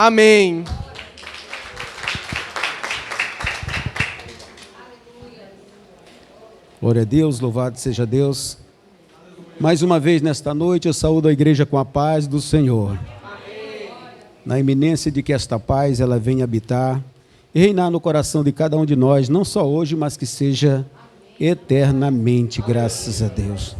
Amém. Glória a Deus, louvado seja Deus. Mais uma vez nesta noite eu saúdo a igreja com a paz do Senhor. Amém. Na iminência de que esta paz ela venha habitar e reinar no coração de cada um de nós, não só hoje, mas que seja eternamente, graças a Deus.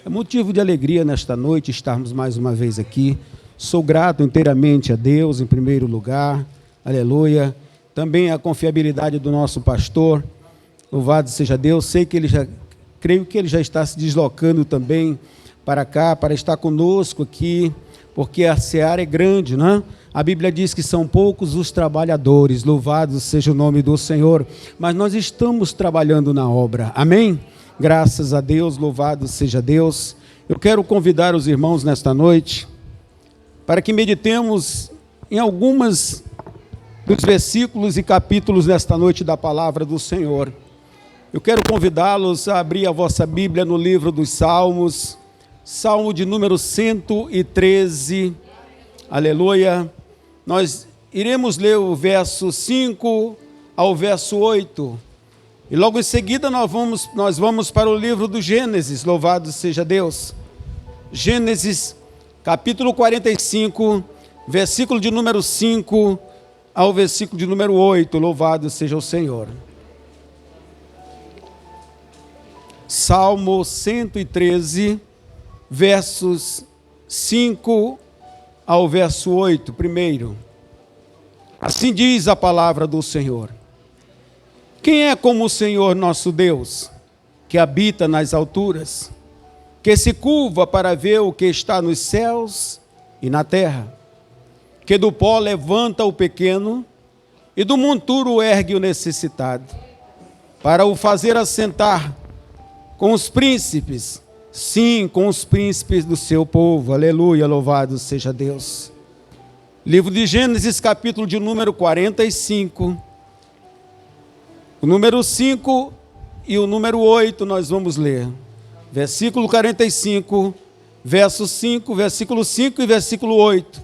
É motivo de alegria nesta noite estarmos mais uma vez aqui. Sou grato inteiramente a Deus, em primeiro lugar, aleluia. Também a confiabilidade do nosso pastor, louvado seja Deus. Sei que creio que ele já está se deslocando também para cá, para estar conosco aqui, porque a seara é grande, né? A Bíblia diz que são poucos os trabalhadores, louvado seja o nome do Senhor, mas nós estamos trabalhando na obra, amém? Graças a Deus, louvado seja Deus. Eu quero convidar os irmãos nesta noite para que meditemos em algumas dos versículos e capítulos nesta noite da palavra do Senhor. Eu quero convidá-los a abrir a vossa Bíblia no livro dos Salmos, Salmo de número 113, aleluia. Nós iremos ler o verso 5 ao verso 8, e logo em seguida nós vamos para o livro do Gênesis, louvado seja Deus. Gênesis, capítulo 45, versículo de número 5 ao versículo de número 8, louvado seja o Senhor. Salmo 113, versos 5 ao verso 8, primeiro. Assim diz a palavra do Senhor. Quem é como o Senhor nosso Deus, que habita nas alturas, que se curva para ver o que está nos céus e na terra, que do pó levanta o pequeno e do monturo ergue o necessitado, para o fazer assentar com os príncipes, sim, com os príncipes do seu povo, aleluia, louvado seja Deus. Livro de Gênesis, capítulo de número 45, o número 5 e o número 8 nós vamos ler. Versículo 45, verso 5, versículo 5 e versículo 8.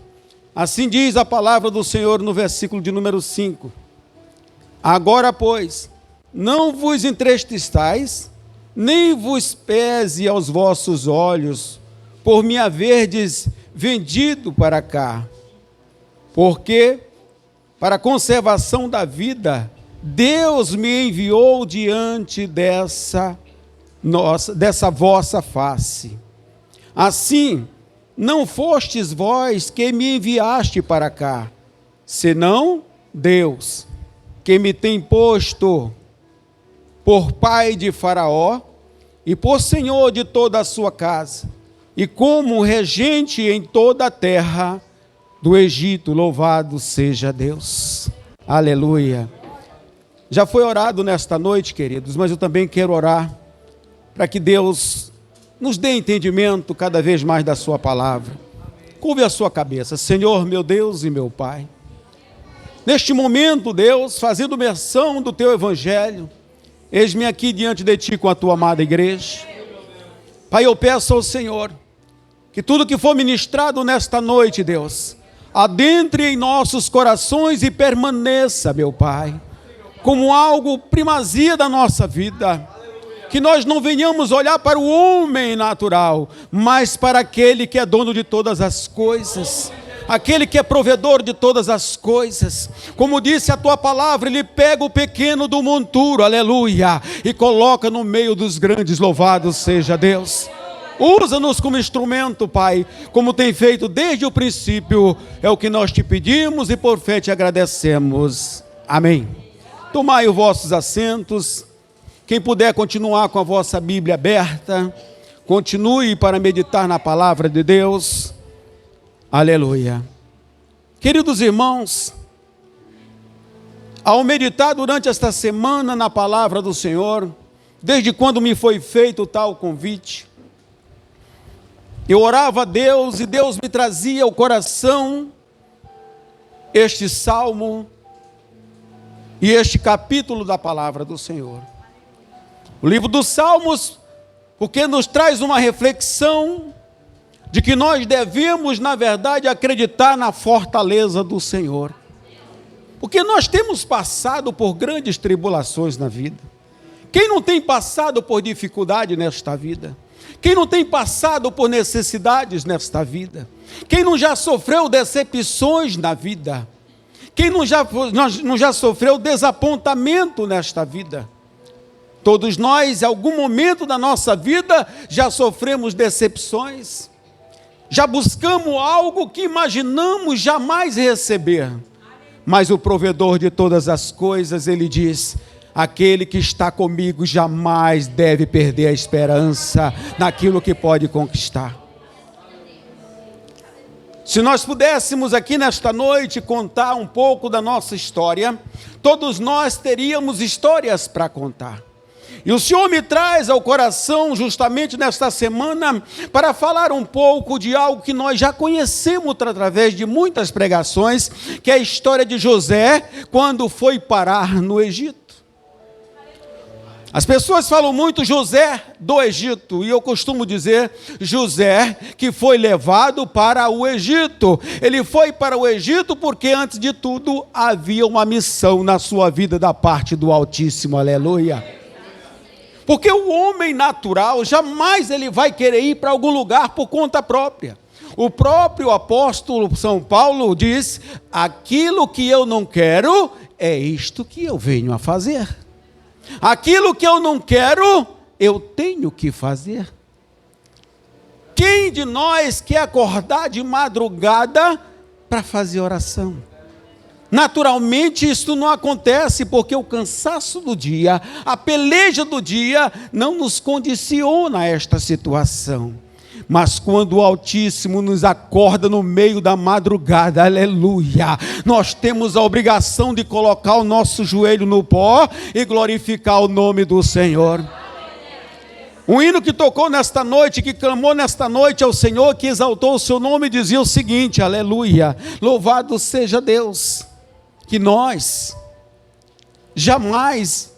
Assim diz a palavra do Senhor no versículo de número 5. Agora, pois, não vos entristeçais, nem vos pese aos vossos olhos, por me haverdes vendido para cá. Porque, para a conservação da vida, Deus me enviou diante dessa vossa face. Assim, não fostes vós que me enviaste para cá, senão Deus, que me tem posto por pai de Faraó e por senhor de toda a sua casa, e como regente em toda a terra do Egito, louvado seja Deus. Aleluia. Já foi orado nesta noite, queridos, mas eu também quero orar para que Deus nos dê entendimento cada vez mais da sua palavra. Curve a sua cabeça. Senhor, meu Deus e meu Pai, neste momento, Deus, fazendo menção do teu evangelho, eis-me aqui diante de ti com a tua amada igreja. Pai, eu peço ao Senhor que tudo que for ministrado nesta noite, Deus, adentre em nossos corações e permaneça, meu Pai, como algo primazia da nossa vida. Que nós não venhamos olhar para o homem natural, mas para aquele que é dono de todas as coisas, aquele que é provedor de todas as coisas. Como disse a tua palavra, ele pega o pequeno do monturo, aleluia, e coloca no meio dos grandes, louvado seja Deus. Usa-nos como instrumento, Pai, como tem feito desde o princípio, é o que nós te pedimos e por fé te agradecemos. Amém. Tomai os vossos assentos. Quem puder continuar com a vossa Bíblia aberta, continue para meditar na palavra de Deus. Aleluia. Queridos irmãos, ao meditar durante esta semana na palavra do Senhor, desde quando me foi feito tal convite, eu orava a Deus e Deus me trazia ao coração este salmo e este capítulo da palavra do Senhor. O livro dos Salmos, porque nos traz uma reflexão de que nós devemos, na verdade, acreditar na fortaleza do Senhor. Porque nós temos passado por grandes tribulações na vida. Quem não tem passado por dificuldade nesta vida? Quem não tem passado por necessidades nesta vida? Quem não já sofreu decepções na vida? Quem não já sofreu desapontamento nesta vida? Todos nós, em algum momento da nossa vida, já sofremos decepções. Já buscamos algo que imaginamos jamais receber. Mas o provedor de todas as coisas, ele diz: aquele que está comigo jamais deve perder a esperança naquilo que pode conquistar. Se nós pudéssemos aqui nesta noite contar um pouco da nossa história, todos nós teríamos histórias para contar. E o Senhor me traz ao coração justamente nesta semana para falar um pouco de algo que nós já conhecemos através de muitas pregações, que é a história de José quando foi parar no Egito. As pessoas falam muito José do Egito, e eu costumo dizer José que foi levado para o Egito. Ele foi para o Egito porque antes de tudo havia uma missão na sua vida da parte do Altíssimo, aleluia. Porque o homem natural, jamais ele vai querer ir para algum lugar por conta própria. O próprio apóstolo São Paulo diz: aquilo que eu não quero, é isto que eu venho a fazer. Aquilo que eu não quero, eu tenho que fazer. Quem de nós quer acordar de madrugada para fazer oração? Naturalmente isso não acontece porque o cansaço do dia, a peleja do dia não nos condiciona a esta situação. Mas quando o Altíssimo nos acorda no meio da madrugada, aleluia, nós temos a obrigação de colocar o nosso joelho no pó e glorificar o nome do Senhor. Um hino que tocou nesta noite, que clamou nesta noite ao Senhor, que exaltou o seu nome, dizia o seguinte: aleluia, louvado seja Deus, que nós jamais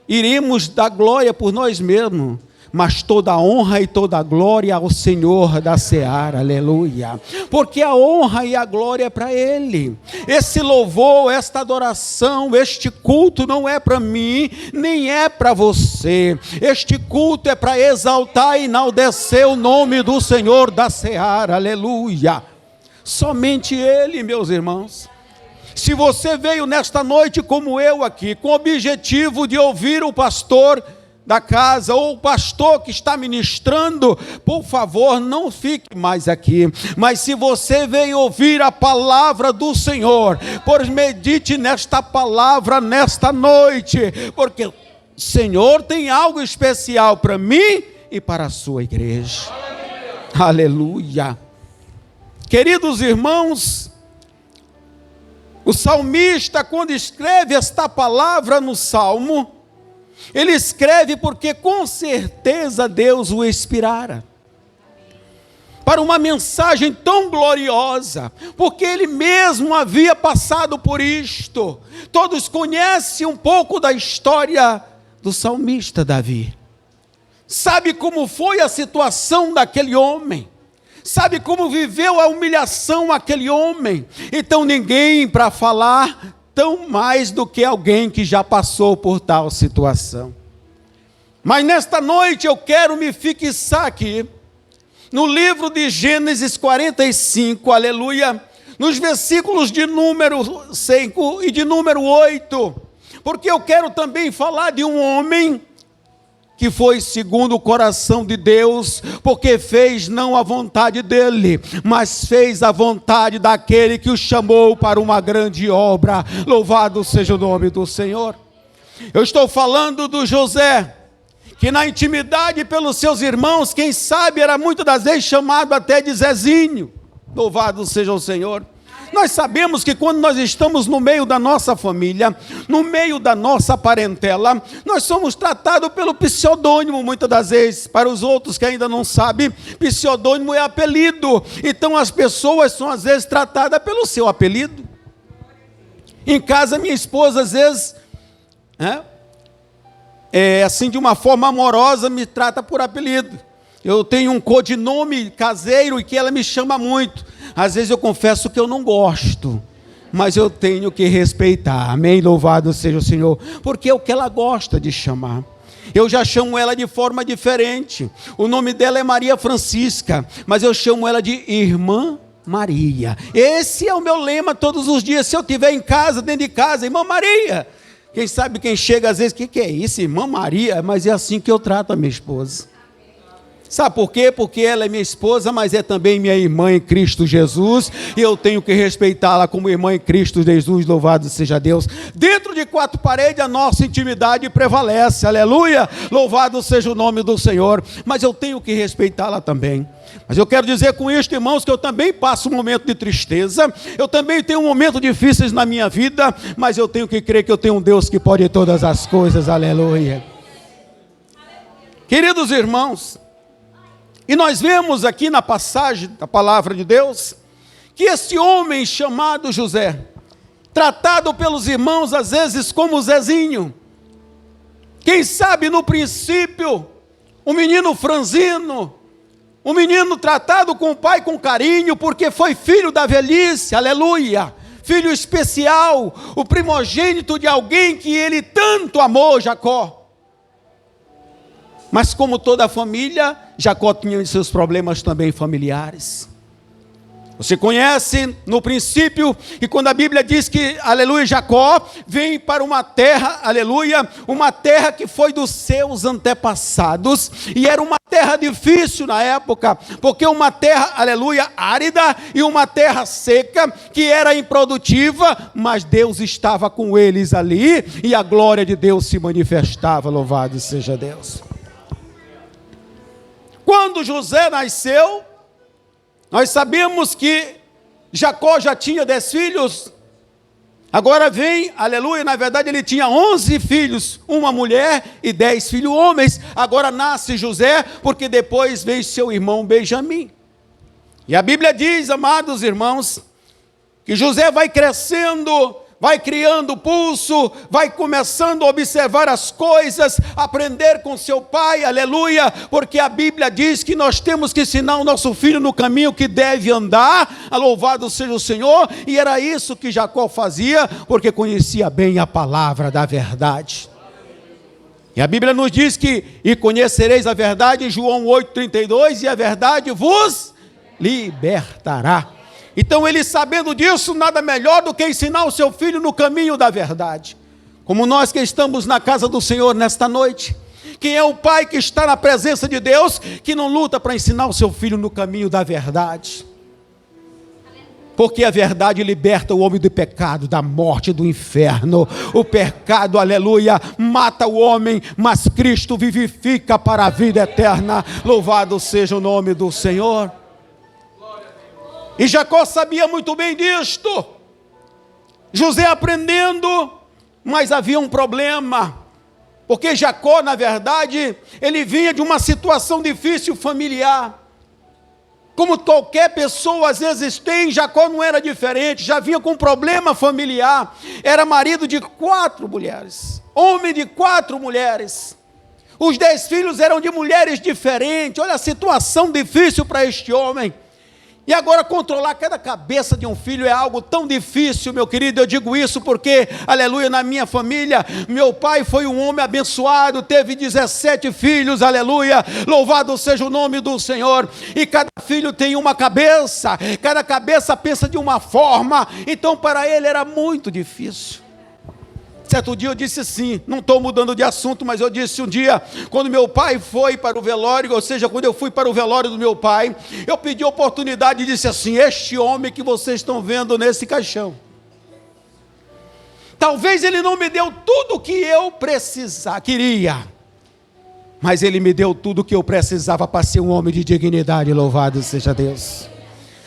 iremos dar glória por nós mesmos, mas toda a honra e toda a glória ao Senhor da seara, aleluia, porque a honra e a glória é para Ele. Esse louvor, esta adoração, este culto não é para mim, nem é para você. Este culto é para exaltar e enaltecer o nome do Senhor da seara, aleluia. Somente Ele, meus irmãos. Se você veio nesta noite como eu aqui, com o objetivo de ouvir o pastor da casa, ou o pastor que está ministrando, por favor, não fique mais aqui. Mas se você veio ouvir a palavra do Senhor, pois medite nesta palavra nesta noite, porque o Senhor tem algo especial para mim e para a sua igreja. Aleluia. Queridos irmãos, o salmista, quando escreve esta palavra no Salmo, ele escreve porque com certeza Deus o inspirara para uma mensagem tão gloriosa, porque ele mesmo havia passado por isto. Todos conhecem um pouco da história do salmista Davi. Sabe como foi a situação daquele homem? Sabe como viveu a humilhação aquele homem? Então ninguém para falar tão mais do que alguém que já passou por tal situação. Mas nesta noite eu quero me fixar aqui, no livro de Gênesis 45, aleluia, nos versículos de número 5 e de número 8, porque eu quero também falar de um homem que foi segundo o coração de Deus, porque fez não a vontade dele, mas fez a vontade daquele que o chamou para uma grande obra. Louvado seja o nome do Senhor. Eu estou falando do José, que na intimidade pelos seus irmãos, quem sabe era muitas das vezes chamado até de Zezinho. Louvado seja o Senhor. Nós sabemos que quando nós estamos no meio da nossa família, no meio da nossa parentela, nós somos tratados pelo pseudônimo, muitas das vezes. Para os outros que ainda não sabem, pseudônimo é apelido. Então as pessoas são às vezes tratadas pelo seu apelido. Em casa minha esposa às vezes, assim de uma forma amorosa, me trata por apelido. Eu tenho um codinome caseiro e que ela me chama muito. Às vezes eu confesso que eu não gosto, mas eu tenho que respeitar. Amém? Louvado seja o Senhor. Porque é o que ela gosta de chamar. Eu já chamo ela de forma diferente. O nome dela é Maria Francisca, mas eu chamo ela de Irmã Maria. Esse é o meu lema todos os dias. Se eu estiver em casa, dentro de casa, Irmã Maria. Quem sabe quem chega às vezes, o que é isso, Irmã Maria? Mas é assim que eu trato a minha esposa. Sabe por quê? Porque ela é minha esposa, mas é também minha irmã em Cristo Jesus, e eu tenho que respeitá-la como irmã em Cristo Jesus, louvado seja Deus. Dentro de quatro paredes a nossa intimidade prevalece, aleluia, louvado seja o nome do Senhor, mas eu tenho que respeitá-la também. Mas eu quero dizer com isto, irmãos, que eu também passo um momento de tristeza, eu também tenho momentos difíceis na minha vida, mas eu tenho que crer que eu tenho um Deus que pode todas as coisas, aleluia. Queridos irmãos, e nós vemos aqui na passagem da palavra de Deus, que esse homem chamado José, tratado pelos irmãos às vezes como Zezinho, quem sabe no princípio, um menino franzino, um menino tratado com o pai com carinho, porque foi filho da velhice, aleluia, filho especial, o primogênito de alguém que ele tanto amou, Jacó. Mas como toda a família, Jacó tinha seus problemas também familiares. Você conhece no princípio, e quando a Bíblia diz que, aleluia, Jacó vem para uma terra, aleluia, uma terra que foi dos seus antepassados, e era uma terra difícil na época, porque uma terra, aleluia, árida, e uma terra seca, que era improdutiva, mas Deus estava com eles ali, e a glória de Deus se manifestava, louvado seja Deus. Quando José nasceu, nós sabemos que Jacó já tinha 10 filhos, agora vem, aleluia, na verdade ele tinha 11 filhos, uma mulher e 10 filhos homens, agora nasce José, porque depois veio seu irmão Benjamim. E a Bíblia diz, amados irmãos, que José vai crescendo, vai criando pulso, vai começando a observar as coisas, aprender com seu pai, aleluia, porque a Bíblia diz que nós temos que ensinar o nosso filho no caminho que deve andar, louvado seja o Senhor, e era isso que Jacó fazia, porque conhecia bem a palavra da verdade. E a Bíblia nos diz que, e conhecereis a verdade, João 8,32, e a verdade vos libertará. Então ele, sabendo disso, nada melhor do que ensinar o seu filho no caminho da verdade. Como nós que estamos na casa do Senhor nesta noite, quem é o pai que está na presença de Deus, que não luta para ensinar o seu filho no caminho da verdade? Porque a verdade liberta o homem do pecado, da morte, do inferno. O pecado, aleluia, mata o homem, mas Cristo vivifica para a vida eterna. Louvado seja o nome do Senhor. E Jacó sabia muito bem disto. José aprendendo, mas havia um problema. Porque Jacó, na verdade, ele vinha de uma situação difícil familiar. Como qualquer pessoa às vezes tem, Jacó não era diferente, já vinha com um problema familiar. Era marido de 4 mulheres, homem de 4 mulheres. Os 10 filhos eram de mulheres diferentes. Olha a situação difícil para este homem. E agora controlar cada cabeça de um filho é algo tão difícil, meu querido. Eu digo isso porque, aleluia, na minha família, meu pai foi um homem abençoado, teve 17 filhos, aleluia, louvado seja o nome do Senhor. E cada filho tem uma cabeça, cada cabeça pensa de uma forma, então para ele era muito difícil. Certo dia eu disse assim, não estou mudando de assunto, mas eu disse um dia, quando meu pai foi para o velório, ou seja, quando eu fui para o velório do meu pai, eu pedi a oportunidade e disse assim: este homem que vocês estão vendo nesse caixão, talvez ele não me deu tudo o que eu queria, mas ele me deu tudo o que eu precisava para ser um homem de dignidade, louvado seja Deus.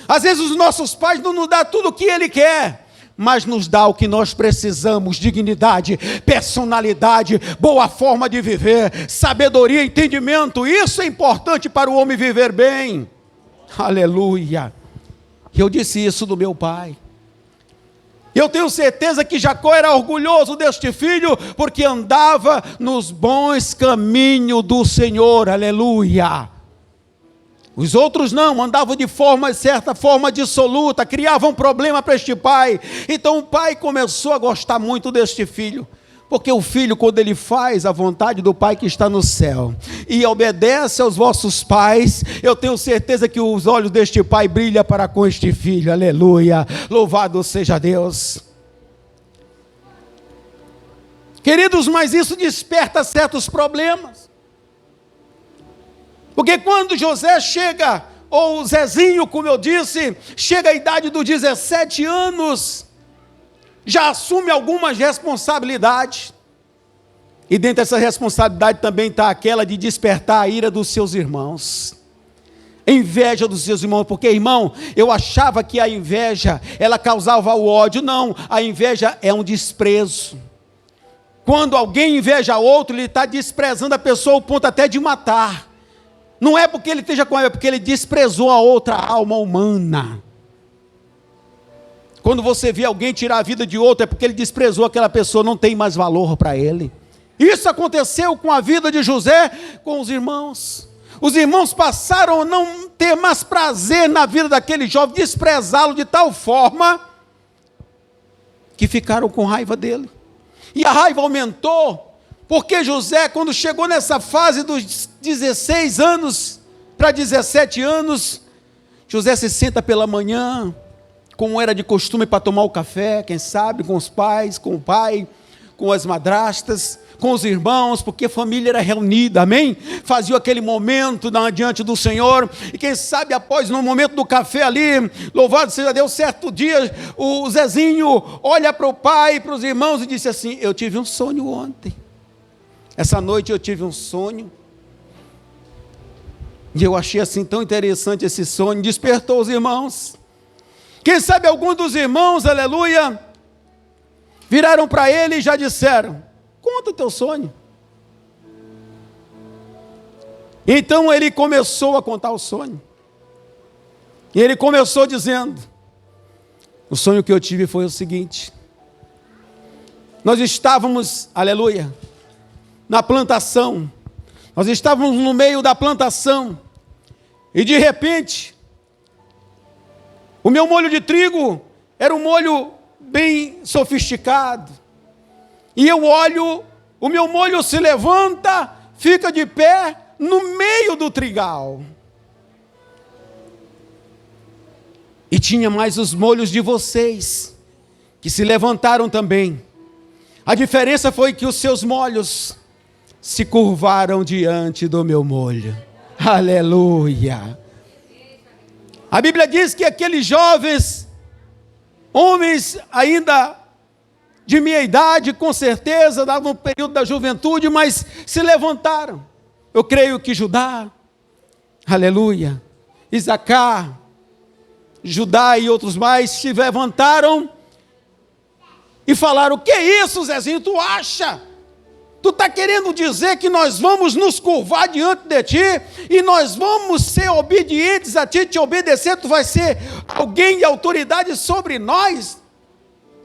Às vezes os nossos pais não nos dão tudo o que ele quer, mas nos dá o que nós precisamos: dignidade, personalidade, boa forma de viver, sabedoria, entendimento. Isso é importante para o homem viver bem, aleluia. E eu disse isso do meu pai. Eu tenho certeza que Jacó era orgulhoso deste filho, porque andava nos bons caminhos do Senhor, aleluia. Os outros não, andavam de certa forma dissoluta, criavam problema para este pai. Então o pai começou a gostar muito deste filho. Porque o filho, quando ele faz a vontade do Pai que está no céu e obedece aos vossos pais, eu tenho certeza que os olhos deste pai brilham para com este filho. Aleluia, louvado seja Deus. Queridos, mas isso desperta certos problemas. Porque quando José chega, ou Zezinho, como eu disse, chega à idade dos 17 anos, já assume algumas responsabilidades, e dentro dessa responsabilidade também está aquela de despertar a ira dos seus irmãos, a inveja dos seus irmãos, porque irmão, eu achava que a inveja, ela causava o ódio. Não, a inveja é um desprezo. Quando alguém inveja outro, ele está desprezando a pessoa ao ponto até de matar. Não é porque ele esteja com ela, é porque ele desprezou a outra alma humana. Quando você vê alguém tirar a vida de outro, é porque ele desprezou aquela pessoa, não tem mais valor para ele. Isso aconteceu com a vida de José, com os irmãos. Os irmãos passaram a não ter mais prazer na vida daquele jovem, desprezá-lo de tal forma, que ficaram com raiva dele. E a raiva aumentou, porque José, quando chegou nessa fase dos 16 anos para 17 anos, José se senta pela manhã, como era de costume, para tomar o café, quem sabe, com os pais, com o pai, com as madrastas, com os irmãos, porque a família era reunida, amém? Fazia aquele momento diante do Senhor, e quem sabe após, no momento do café ali, louvado seja Deus, certo dia, o Zezinho olha para o pai e para os irmãos e disse assim: eu tive um sonho ontem, essa noite eu tive um sonho, e eu achei assim tão interessante esse sonho, despertou os irmãos. Quem sabe alguns dos irmãos, aleluia, viraram para ele e já disseram: conta o teu sonho. Então ele começou a contar o sonho. E ele começou dizendo: o sonho que eu tive foi o seguinte: nós estávamos, aleluia, na plantação, nós estávamos no meio da plantação, e de repente, o meu molho de trigo era um molho bem sofisticado. E eu olho, o meu molho se levanta, fica de pé no meio do trigal. E tinha mais os molhos de vocês, que se levantaram também. A diferença foi que os seus molhos se curvaram diante do meu molho. Aleluia! A Bíblia diz que aqueles jovens, homens ainda de minha idade, com certeza, davam um período da juventude, mas se levantaram. Eu creio que Judá, aleluia, Isacar, Judá e outros mais se levantaram e falaram: o que é isso, Zezinho, tu acha? Tu está querendo dizer que nós vamos nos curvar diante de ti, e nós vamos ser obedientes a ti, te obedecer, tu vai ser alguém de autoridade sobre nós?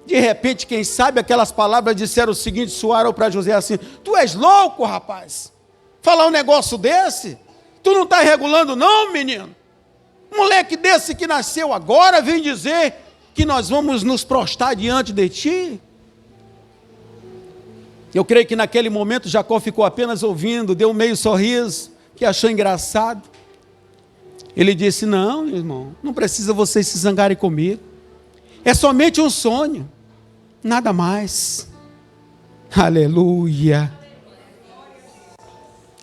De repente, quem sabe aquelas palavras disseram o seguinte, soaram para José assim: tu és louco, rapaz, falar um negócio desse? Tu não está regulando não, menino? Moleque desse que nasceu agora, vem dizer que nós vamos nos prostrar diante de ti? Eu creio que naquele momento Jacó ficou apenas ouvindo, deu um meio sorriso, que achou engraçado. Ele disse: não, irmão, não precisa vocês se zangarem comigo. É somente um sonho, nada mais. Aleluia.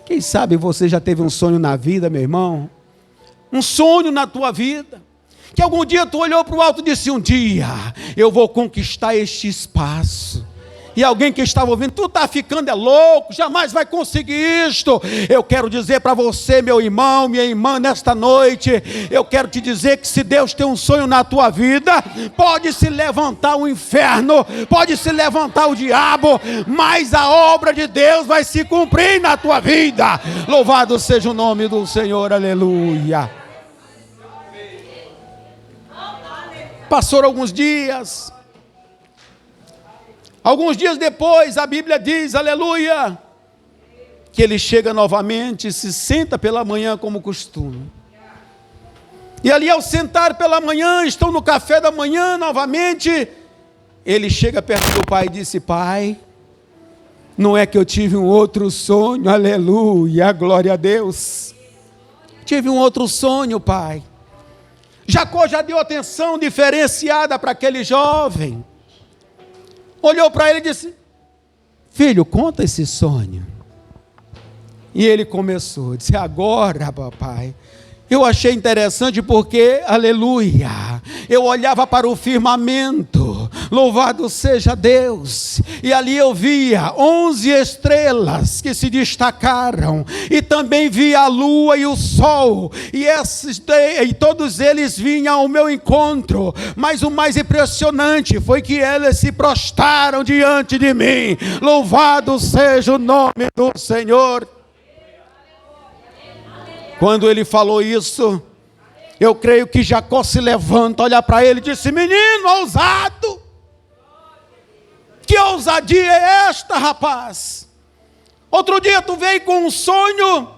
Quem sabe você já teve um sonho na vida, meu irmão? Um sonho na tua vida, que algum dia tu olhou para o alto e disse: um dia eu vou conquistar este espaço. E alguém que estava ouvindo: tu está ficando louco, jamais vai conseguir isto. Eu quero dizer para você, meu irmão, minha irmã, nesta noite, eu quero te dizer que se Deus tem um sonho na tua vida, pode se levantar o inferno, pode se levantar o diabo, mas a obra de Deus vai se cumprir na tua vida. Louvado seja o nome do Senhor, aleluia. Passaram alguns dias. Alguns dias depois, a Bíblia diz, aleluia, que ele chega novamente, se senta pela manhã como costume. E ali ao sentar pela manhã, estão no café da manhã novamente, ele chega perto do pai e disse: pai, não é que eu tive um outro sonho, aleluia, glória a Deus. Tive um outro sonho, pai. Jacó já deu atenção diferenciada para aquele jovem. Olhou para ele e disse: filho, conta esse sonho. E ele começou, disse: agora, papai, eu achei interessante porque, aleluia, eu olhava para o firmamento, louvado seja Deus, e ali eu via 11 estrelas que se destacaram, e também via a lua e o sol, e todos eles vinham ao meu encontro, mas o mais impressionante foi que eles se prostraram diante de mim, louvado seja o nome do Senhor. Quando ele falou isso, eu creio que Jacó se levanta, olha para ele e disse: menino ousado, que ousadia é esta, rapaz? Outro dia tu veio com um sonho,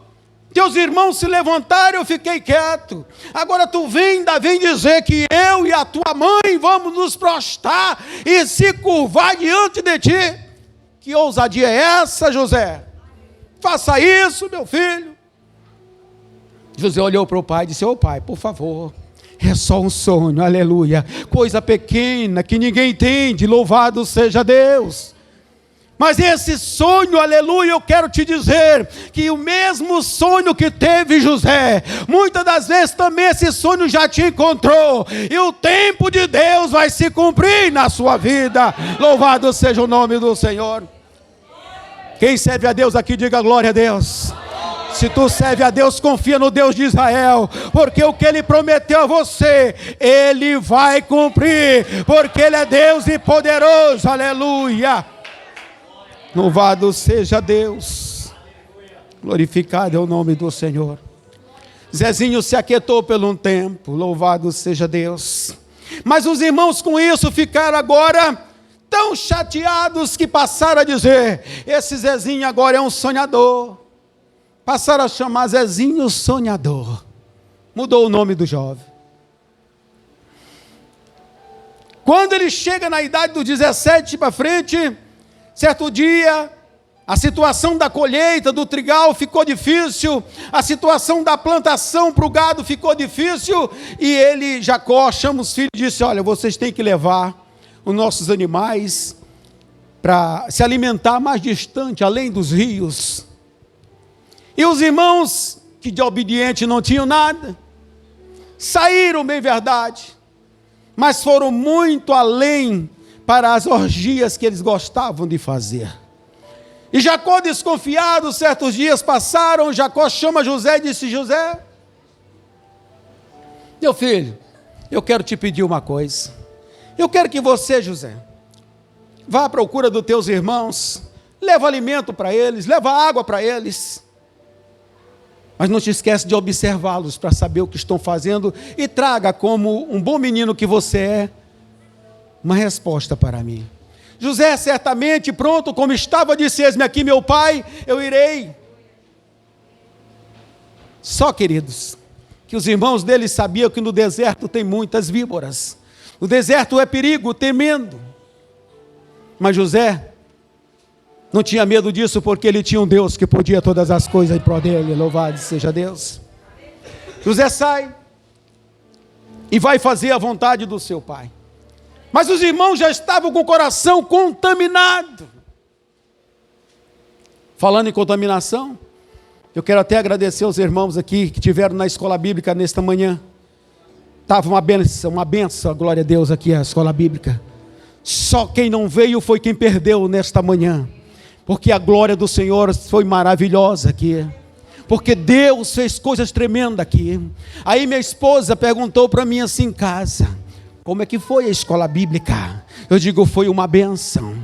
teus irmãos se levantaram, eu fiquei quieto. Agora tu vem dizer que eu e a tua mãe vamos nos prostrar e se curvar diante de ti. Que ousadia é essa, José? Faça isso, meu filho. José olhou para o pai e disse: ô pai, por favor, é só um sonho, aleluia, coisa pequena que ninguém entende, louvado seja Deus. Mas esse sonho, aleluia, eu quero te dizer que o mesmo sonho que teve José, muitas das vezes também esse sonho já te encontrou, e o tempo de Deus vai se cumprir na sua vida, louvado seja o nome do Senhor. Quem serve a Deus aqui, diga glória a Deus. Se tu serve a Deus, confia no Deus de Israel, porque o que Ele prometeu a você, Ele vai cumprir, porque Ele é Deus e poderoso, aleluia. Louvado seja Deus, glorificado é o nome do Senhor. Zezinho se aquietou por um tempo, louvado seja Deus. Mas os irmãos com isso ficaram agora tão chateados que passaram a dizer: esse Zezinho agora é um sonhador. Passaram a chamar Zezinho sonhador. Mudou o nome do jovem. Quando ele chega na idade dos 17 para frente, certo dia, a situação da colheita do trigal ficou difícil, a situação da plantação para o gado ficou difícil, e ele, Jacó, chama os filhos e disse: olha, vocês têm que levar os nossos animais para se alimentar mais distante, além dos rios. E os irmãos, que de obediente não tinham nada, saíram, bem verdade, mas foram muito além para as orgias que eles gostavam de fazer. E Jacó, desconfiado, certos dias passaram, Jacó chama José e disse: José, meu filho, eu quero te pedir uma coisa. Eu quero que você, José, vá à procura dos teus irmãos, leva alimento para eles, leva água para eles, mas não te esquece de observá-los para saber o que estão fazendo, e traga, como um bom menino que você é, uma resposta para mim. José, certamente pronto, como estava, disse: eis-me aqui, meu pai, eu irei. Só, queridos, que os irmãos dele sabiam que no deserto tem muitas víboras, o deserto é perigo tremendo, mas José não tinha medo disso, porque ele tinha um Deus que podia todas as coisas em prol dele, louvado seja Deus. José sai e vai fazer a vontade do seu pai, mas os irmãos já estavam com o coração contaminado. Falando em contaminação, eu quero até agradecer aos irmãos aqui que tiveram na escola bíblica nesta manhã. Estava uma benção, glória a Deus, aqui a escola bíblica. Só quem não veio foi quem perdeu nesta manhã, porque a glória do Senhor foi maravilhosa aqui, porque Deus fez coisas tremendas aqui. Aí minha esposa perguntou para mim assim em casa: como é que foi a escola bíblica? Eu digo: foi uma bênção.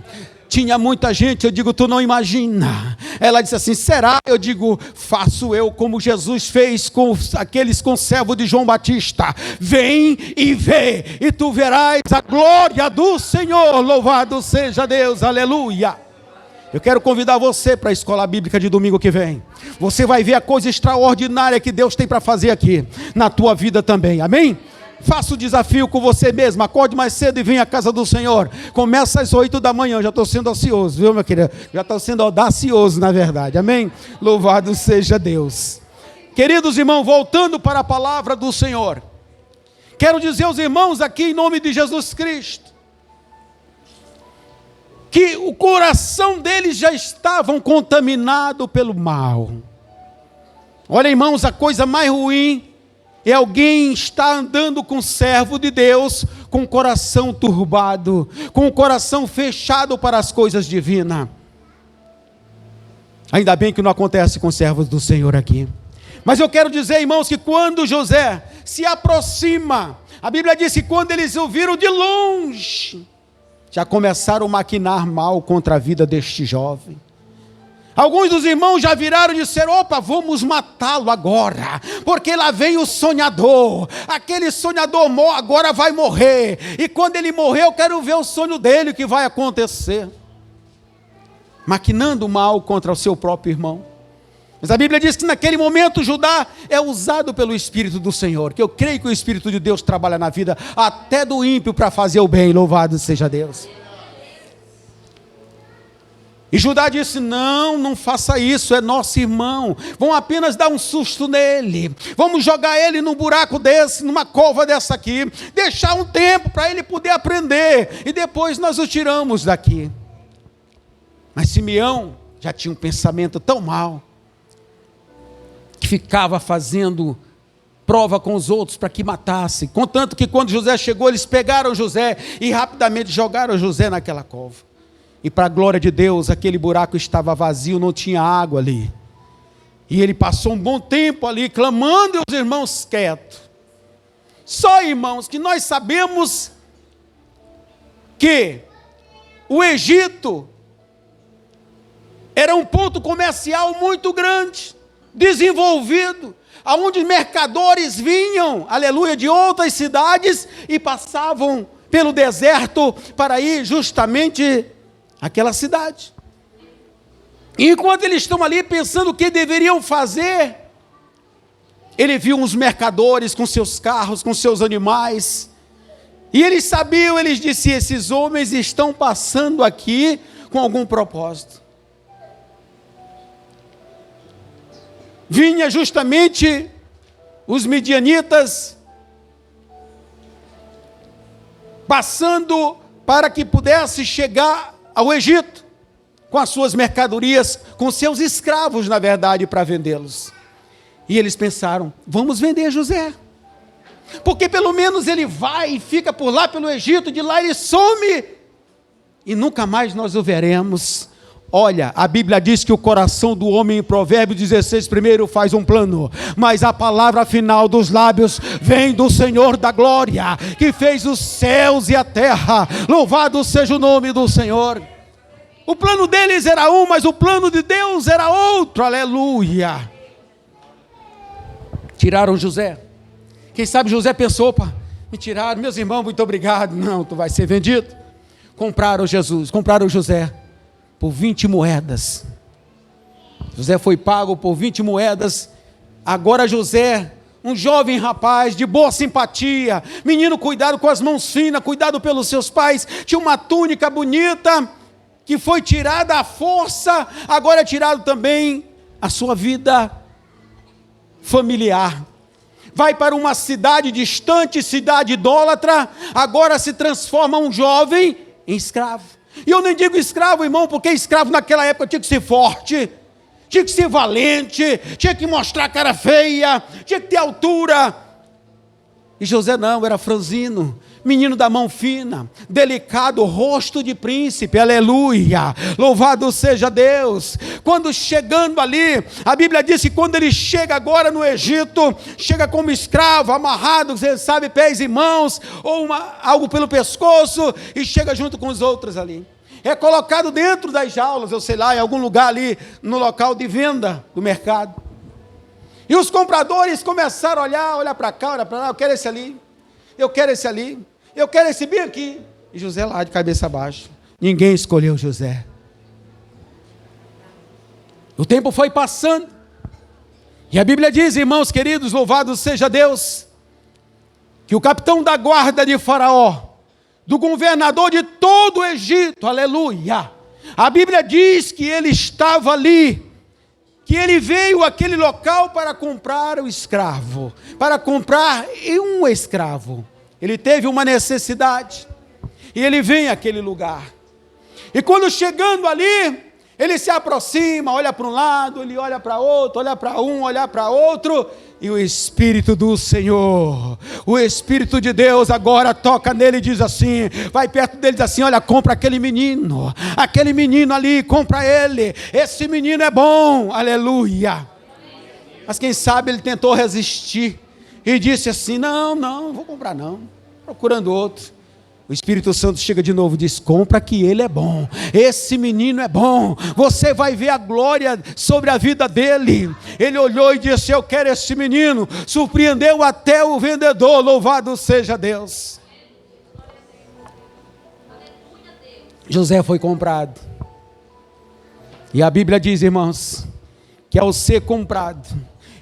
Tinha muita gente, eu digo: tu não imagina. Ela disse assim: será? Eu digo: faço eu como Jesus fez com aqueles conservos de João Batista. Vem e vê, e tu verás a glória do Senhor, louvado seja Deus, aleluia. Eu quero convidar você para a escola bíblica de domingo que vem. Você vai ver a coisa extraordinária que Deus tem para fazer aqui, na tua vida também, amém? Faça o desafio com você mesmo, acorde mais cedo e venha à casa do Senhor. Começa às 8 da manhã, já estou sendo ansioso, viu, minha querida? Já estou sendo audacioso, na verdade, amém? Louvado seja Deus. Queridos irmãos, voltando para a palavra do Senhor, quero dizer aos irmãos aqui, em nome de Jesus Cristo, que o coração deles já estavam contaminado pelo mal. Olha, irmãos, a coisa mais ruim é alguém estar andando com o servo de Deus com o coração turbado, com o coração fechado para as coisas divinas. Ainda bem que não acontece com os servos do Senhor aqui. Mas eu quero dizer, irmãos, que quando José se aproxima, a Bíblia diz que quando eles o viram de longe, já começaram a maquinar mal contra a vida deste jovem. Alguns dos irmãos já viraram e disseram: opa, vamos matá-lo agora, porque lá vem o sonhador, aquele sonhador agora vai morrer, e quando ele morrer eu quero ver o sonho dele, o que vai acontecer. Maquinando mal contra o seu próprio irmão. Mas a Bíblia diz que naquele momento Judá é usado pelo Espírito do Senhor, que eu creio que o Espírito de Deus trabalha na vida até do ímpio para fazer o bem, louvado seja Deus. E Judá disse: não faça isso, é nosso irmão, vamos apenas dar um susto nele, vamos jogar ele num buraco desse, numa cova dessa aqui, deixar um tempo para ele poder aprender, e depois nós o tiramos daqui. Mas Simeão já tinha um pensamento tão mau, que ficava fazendo prova com os outros para que matasse, contanto que quando José chegou, eles pegaram José e rapidamente jogaram José naquela cova. E para a glória de Deus, aquele buraco estava vazio, não tinha água ali. E ele passou um bom tempo ali, clamando, e os irmãos quietos. Só, irmãos, que nós sabemos que o Egito era um ponto comercial muito grande, desenvolvido, aonde mercadores vinham, aleluia, de outras cidades e passavam pelo deserto para ir justamente àquela cidade. E enquanto eles estão ali pensando o que deveriam fazer, ele viu uns mercadores com seus carros, com seus animais, e eles sabiam, eles disseram: esses homens estão passando aqui com algum propósito. Vinha justamente os midianitas passando para que pudesse chegar ao Egito com as suas mercadorias, com seus escravos, na verdade, para vendê-los. E eles pensaram: vamos vender José, porque pelo menos ele vai e fica por lá pelo Egito, de lá ele some e nunca mais nós o veremos. Olha, a Bíblia diz que o coração do homem, em Provérbios 16, primeiro faz um plano, mas a palavra final dos lábios vem do Senhor da glória, que fez os céus e a terra. Louvado seja o nome do Senhor. O plano deles era um, mas o plano de Deus era outro, aleluia. Tiraram José. Quem sabe José pensou: opa, me tiraram, meus irmãos, muito obrigado. Não, tu vai ser vendido. Compraram José por 20 moedas. José foi pago por 20 moedas. Agora José, um jovem rapaz de boa simpatia, menino cuidado com as mãos finas, cuidado pelos seus pais, tinha uma túnica bonita, que foi tirada à força, agora é tirado também a sua vida familiar. Vai para uma cidade distante, cidade idólatra, agora se transforma um jovem em escravo. E eu nem digo escravo, irmão, porque escravo naquela época tinha que ser forte, tinha que ser valente, tinha que mostrar cara feia, tinha que ter altura. E José não, era franzino, menino da mão fina, delicado, rosto de príncipe, aleluia, louvado seja Deus. Quando chegando ali, a Bíblia diz que quando ele chega agora no Egito, chega como escravo, amarrado, você sabe, pés e mãos, ou algo pelo pescoço, e chega junto com os outros ali. É colocado dentro das jaulas, eu sei lá, em algum lugar ali, no local de venda do mercado. E os compradores começaram a olhar para cá, olhar para lá: eu quero esse ali, eu quero esse ali, eu quero esse bem aqui. E José lá de cabeça baixa. Ninguém escolheu José. O tempo foi passando. E a Bíblia diz, irmãos queridos, louvado seja Deus, que o capitão da guarda de Faraó, do governador de todo o Egito, aleluia, a Bíblia diz que ele estava ali, que ele veio àquele local para comprar o escravo, para comprar um escravo. Ele teve uma necessidade, e ele vem àquele lugar. E quando chegando ali, ele se aproxima, olha para um lado, ele olha para outro, olha para um, olha para outro, e o Espírito do Senhor, o Espírito de Deus agora toca nele e diz assim, vai perto dele e diz assim, olha, compra aquele menino ali, compra ele, esse menino é bom, aleluia. Mas quem sabe ele tentou resistir, e disse assim, não vou comprar não, procurando outro. O Espírito Santo chega de novo e diz, compra que ele é bom, esse menino é bom, você vai ver a glória sobre a vida dele. Ele olhou e disse, eu quero esse menino, surpreendeu até o vendedor, louvado seja Deus. José foi comprado, e a Bíblia diz, irmãos, que ao ser comprado,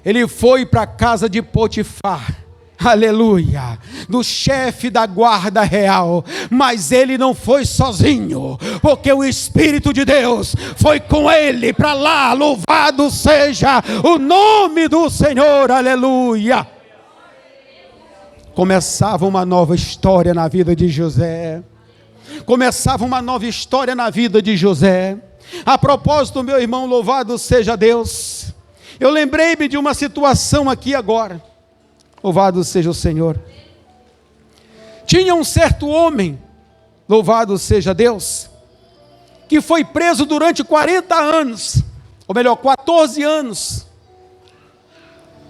ele foi para a casa de Potifar, aleluia, do chefe da guarda real, mas ele não foi sozinho, porque o Espírito de Deus foi com ele para lá, louvado seja o nome do Senhor, aleluia. Começava uma nova história na vida de José, A propósito, meu irmão, louvado seja Deus, eu lembrei-me de uma situação aqui agora, louvado seja o Senhor. Tinha um certo homem, louvado seja Deus, que foi preso durante 40 anos, ou melhor, 14 anos.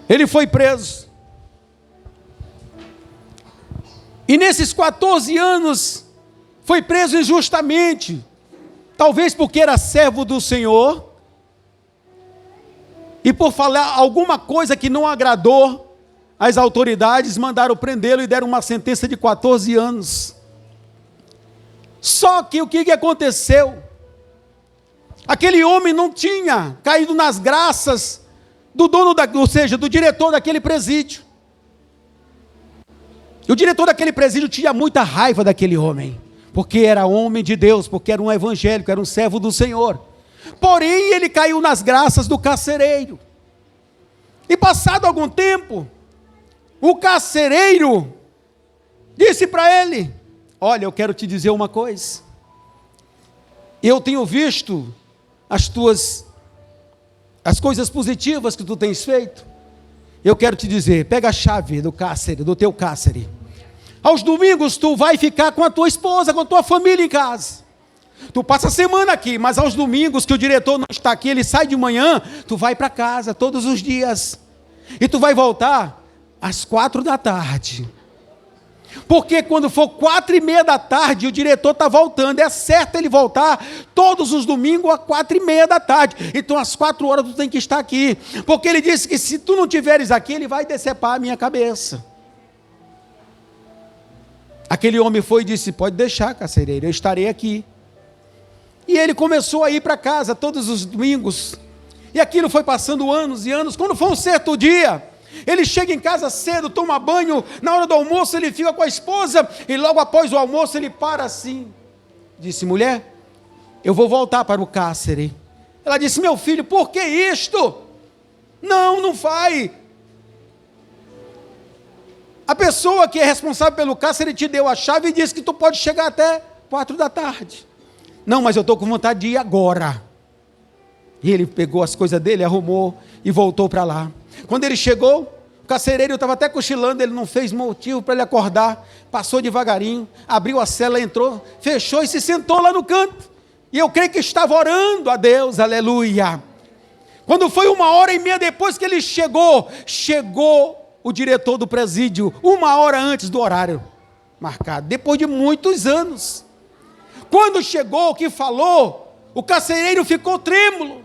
Ele foi preso. E nesses 14 anos, foi preso injustamente, talvez porque era servo do Senhor, e por falar alguma coisa que não agradou, as autoridades mandaram prendê-lo e deram uma sentença de 14 anos. Só que o que aconteceu? Aquele homem não tinha caído nas graças do dono, ou seja, do diretor daquele presídio. E o diretor daquele presídio tinha muita raiva daquele homem, porque era homem de Deus, porque era um evangélico, era um servo do Senhor. Porém, ele caiu nas graças do carcereiro. E passado algum tempo, o carcereiro disse para ele, olha, eu quero te dizer uma coisa, eu tenho visto as coisas positivas que tu tens feito, eu quero te dizer, pega a chave do cárcere, do teu cárcere, aos domingos tu vai ficar com a tua esposa, com a tua família em casa, tu passa a semana aqui, mas aos domingos que o diretor não está aqui, ele sai de manhã, tu vai para casa todos os dias, e tu vai voltar às 4 da tarde, porque quando for 4:30 da tarde, o diretor está voltando, é certo ele voltar todos os domingos às 4:30 da tarde, então às 4 horas tu tem que estar aqui, porque ele disse que se tu não estiveres aqui, ele vai decepar a minha cabeça. Aquele homem foi e disse, pode deixar, carcereiro, eu estarei aqui. E ele começou a ir para casa todos os domingos, e aquilo foi passando anos e anos. Quando foi um certo dia, ele chega em casa cedo, toma banho, na hora do almoço ele fica com a esposa, e logo após o almoço ele para assim, disse, mulher, eu vou voltar para o cárcere. Ela disse, meu filho, por que isto? Não vai. A pessoa que é responsável pelo cárcere te deu a chave e disse que tu pode chegar até 4 da tarde. Não, mas eu estou com vontade de ir agora. E ele pegou as coisas dele, arrumou e voltou para lá. Quando ele chegou, o carcereiro estava até cochilando, ele não fez motivo para ele acordar, passou devagarinho, abriu a cela, entrou, fechou e se sentou lá no canto. E eu creio que estava orando a Deus, aleluia. Quando foi 1h30 depois que ele chegou o diretor do presídio, 1 hora antes do horário marcado, depois de muitos anos. Quando chegou, que falou, o carcereiro ficou trêmulo.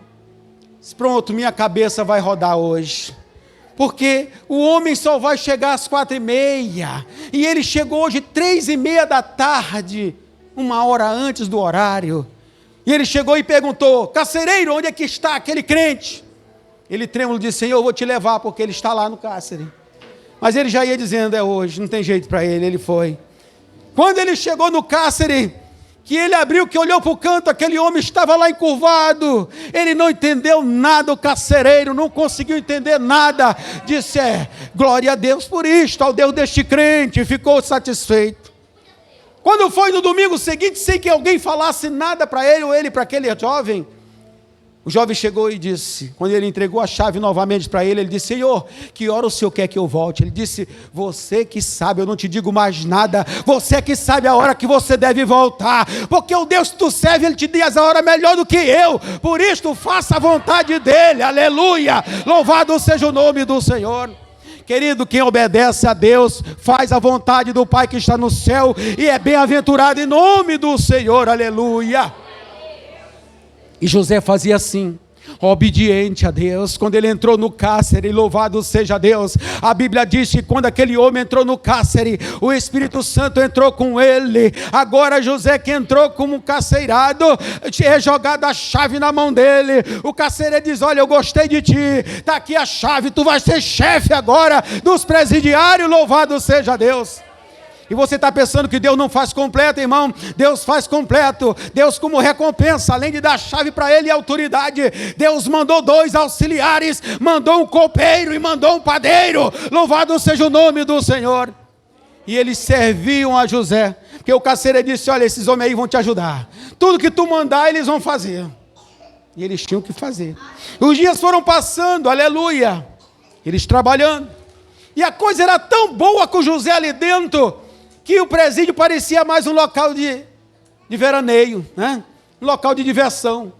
Pronto, minha cabeça vai rodar hoje, porque o homem só vai chegar às 4:30, e ele chegou hoje 3:30 da tarde, 1 hora antes do horário. E ele chegou e perguntou: carcereiro, onde é que está aquele crente? Ele trêmulo disse: Senhor, eu vou te levar, porque ele está lá no cárcere. Mas ele já ia dizendo: é hoje, não tem jeito para ele. Ele foi. Quando ele chegou no cárcere, que ele abriu, que olhou para o canto, aquele homem estava lá encurvado. Ele não entendeu nada, o carcereiro não conseguiu entender nada. Disse: glória a Deus por isto, ao Deus deste crente. Ficou satisfeito. Quando foi no domingo seguinte, sem que alguém falasse nada para ele, ou ele para aquele jovem, o jovem chegou e disse, quando ele entregou a chave novamente para ele, ele disse: Senhor, que hora o Senhor quer que eu volte? Ele disse: você que sabe, eu não te digo mais nada, você que sabe a hora que você deve voltar, porque o Deus que tu serve, Ele te diz a hora melhor do que eu, por isto faça a vontade dEle, aleluia, louvado seja o nome do Senhor. Querido, quem obedece a Deus, faz a vontade do Pai que está no céu, e é bem-aventurado em nome do Senhor, aleluia. E José fazia assim, obediente a Deus. Quando ele entrou no cárcere, louvado seja Deus, a Bíblia diz que quando aquele homem entrou no cárcere, o Espírito Santo entrou com ele. Agora José, que entrou como um carcereiro, é jogado a chave na mão dele. O carcereiro diz: olha, eu gostei de ti, está aqui a chave, tu vais ser chefe agora dos presidiários, louvado seja Deus. E você está pensando que Deus não faz completo, irmão? Deus faz completo. Deus, como recompensa, além de dar a chave para ele e a autoridade, Deus mandou 2 auxiliares, mandou um copeiro e mandou um padeiro. Louvado seja o nome do Senhor. E eles serviam a José, porque o carcereiro disse: olha, esses homens aí vão te ajudar, tudo que tu mandar eles vão fazer. E eles tinham que fazer. Os dias foram passando, aleluia, eles trabalhando, e a coisa era tão boa com José ali dentro, que o presídio parecia mais um local de veraneio, né? Um local de diversão.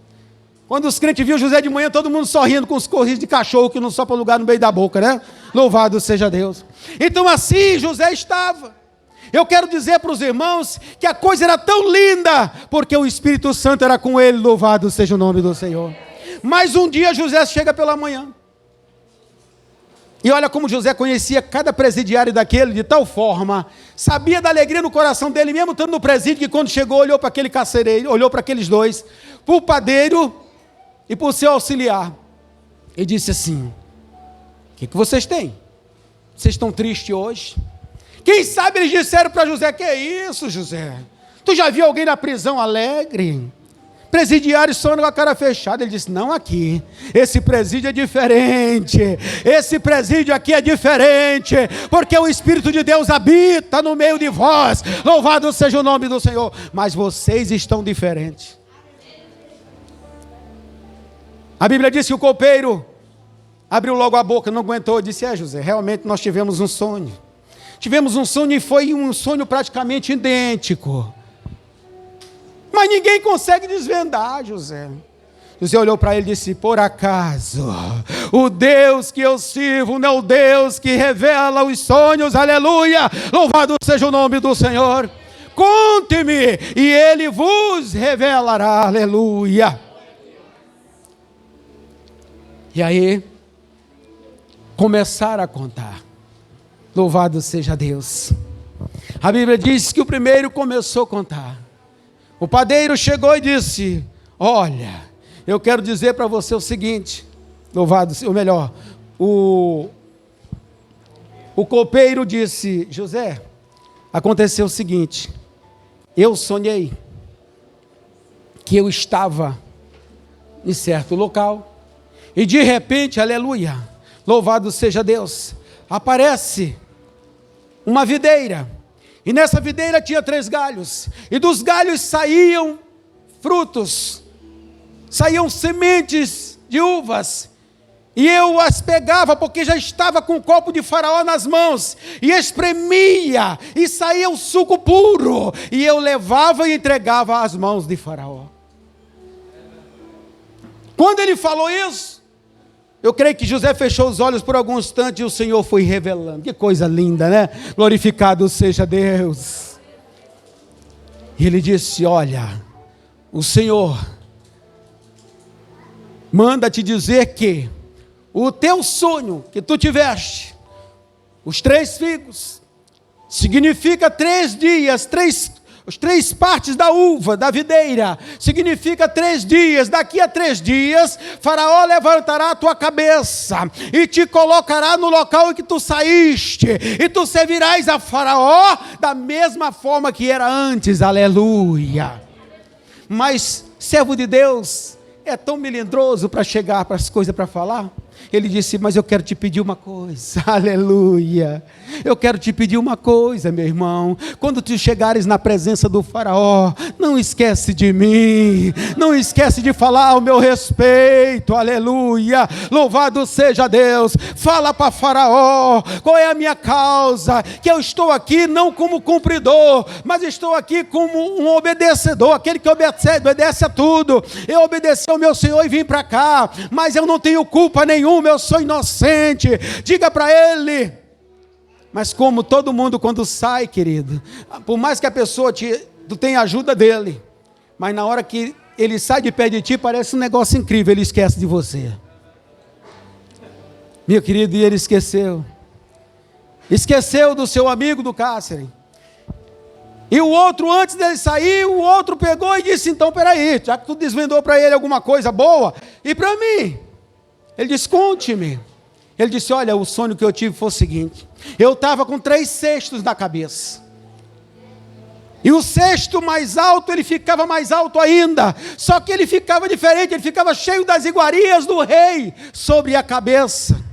Quando os crentes viam José de manhã, todo mundo sorrindo com os corridos de cachorro que não sopra lugar no meio da boca, né? Louvado seja Deus. Então assim José estava. Eu quero dizer para os irmãos que a coisa era tão linda, porque o Espírito Santo era com ele, louvado seja o nome do Senhor. Mas um dia José chega pela manhã. E olha como José conhecia cada presidiário daquele de tal forma, sabia da alegria no coração dele, mesmo estando no presídio, que quando chegou, olhou para aquele carcereiro, olhou para aqueles 2, para o padeiro e para o seu auxiliar, e disse assim: o que vocês têm? Vocês estão tristes hoje? Quem sabe eles disseram para José: que é isso, José? Tu já viu alguém na prisão alegre? Presidiários só com a cara fechada. Ele disse: não, aqui, esse presídio é diferente, esse presídio aqui é diferente, porque o Espírito de Deus habita no meio de vós, louvado seja o nome do Senhor, mas vocês estão diferentes. A Bíblia diz que o copeiro abriu logo a boca, não aguentou, disse: José, realmente nós tivemos um sonho, e foi um sonho praticamente idêntico, mas ninguém consegue desvendar, José. José olhou para ele e disse: por acaso o Deus que eu sirvo não é o Deus que revela os sonhos? Aleluia, louvado seja o nome do Senhor. Conte-me e Ele vos revelará, aleluia. E aí começaram a contar, louvado seja Deus. A Bíblia diz que o primeiro começou a contar. O padeiro chegou e disse: olha, eu quero dizer para você o seguinte, louvado, ou melhor, o copeiro disse: José, aconteceu o seguinte, eu sonhei que eu estava em certo local, e de repente, aleluia, louvado seja Deus, aparece uma videira, e nessa videira tinha 3 galhos, e dos galhos saíam frutos, saíam sementes de uvas, e eu as pegava, porque já estava com o copo de Faraó nas mãos, e espremia, e saía o suco puro, e eu levava e entregava às mãos de Faraó. Quando ele falou isso, eu creio que José fechou os olhos por algum instante, e o Senhor foi revelando. Que coisa linda, né? Glorificado seja Deus. E ele disse: olha, o Senhor manda te dizer que o teu sonho que tu tiveste, os 3 figos, significa 3 dias, 3 As 3 partes da uva, da videira, significa 3 dias. Daqui a 3 dias, Faraó levantará a tua cabeça e te colocará no local em que tu saíste, e tu servirás a Faraó da mesma forma que era antes. Aleluia. Mas servo de Deus é tão melindroso para chegar para as coisas para falar. Ele disse: mas eu quero te pedir uma coisa. Aleluia. Eu quero te pedir uma coisa, meu irmão. Quando tu chegares na presença do Faraó, não esquece de mim, não esquece de falar ao meu respeito. Aleluia. Louvado seja Deus. Fala para Faraó qual é a minha causa, que eu estou aqui não como cumpridor, mas estou aqui como um obedecedor, aquele que obedece a tudo. Eu obedeci ao meu Senhor e vim para cá, mas eu não tenho culpa nenhuma, eu sou inocente. Diga para ele. Mas como todo mundo quando sai, querido, por mais que a pessoa tu tenha ajuda dele, mas na hora que ele sai de pé de ti, parece um negócio incrível, ele esquece de você. Meu querido, e ele esqueceu do seu amigo do cárcere. E o outro, antes dele sair, o outro pegou e disse: então peraí, já que tu desvendou para ele alguma coisa boa, e para mim? Ele disse: conte-me. Ele disse: olha, o sonho que eu tive foi o seguinte: eu estava com 3 cestos na cabeça, e o cesto mais alto, ele ficava mais alto ainda, só que ele ficava diferente, ele ficava cheio das iguarias do rei sobre a cabeça.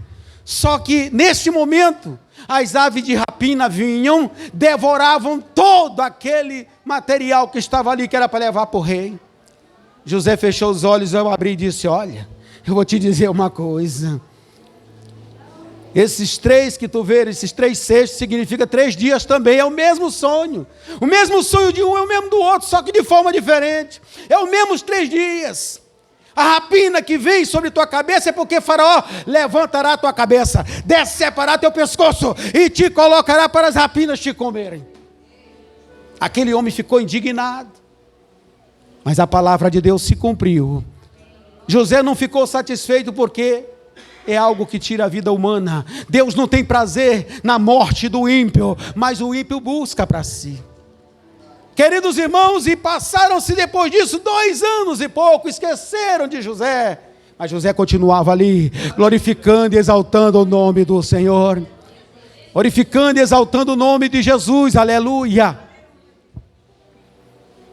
Só que neste momento, as aves de rapina vinham, devoravam todo aquele material que estava ali, que era para levar para o rei. José fechou os olhos, eu abri e disse: olha, eu vou te dizer uma coisa. Esses 3 que tu vê, esses 3 cestos, significa 3 dias também, é o mesmo sonho. O mesmo sonho de um é o mesmo do outro, só que de forma diferente. É o mesmo os 3 dias. A rapina que vem sobre tua cabeça é porque Faraó levantará a tua cabeça, decepará teu pescoço e te colocará para as rapinas te comerem. Aquele homem ficou indignado, mas a palavra de Deus se cumpriu. José não ficou satisfeito porque é algo que tira a vida humana. Deus não tem prazer na morte do ímpio, mas o ímpio busca para si. Queridos irmãos, e passaram-se depois disso 2 anos e pouco, esqueceram de José, mas José continuava ali, glorificando e exaltando o nome do Senhor, glorificando e exaltando o nome de Jesus. Aleluia.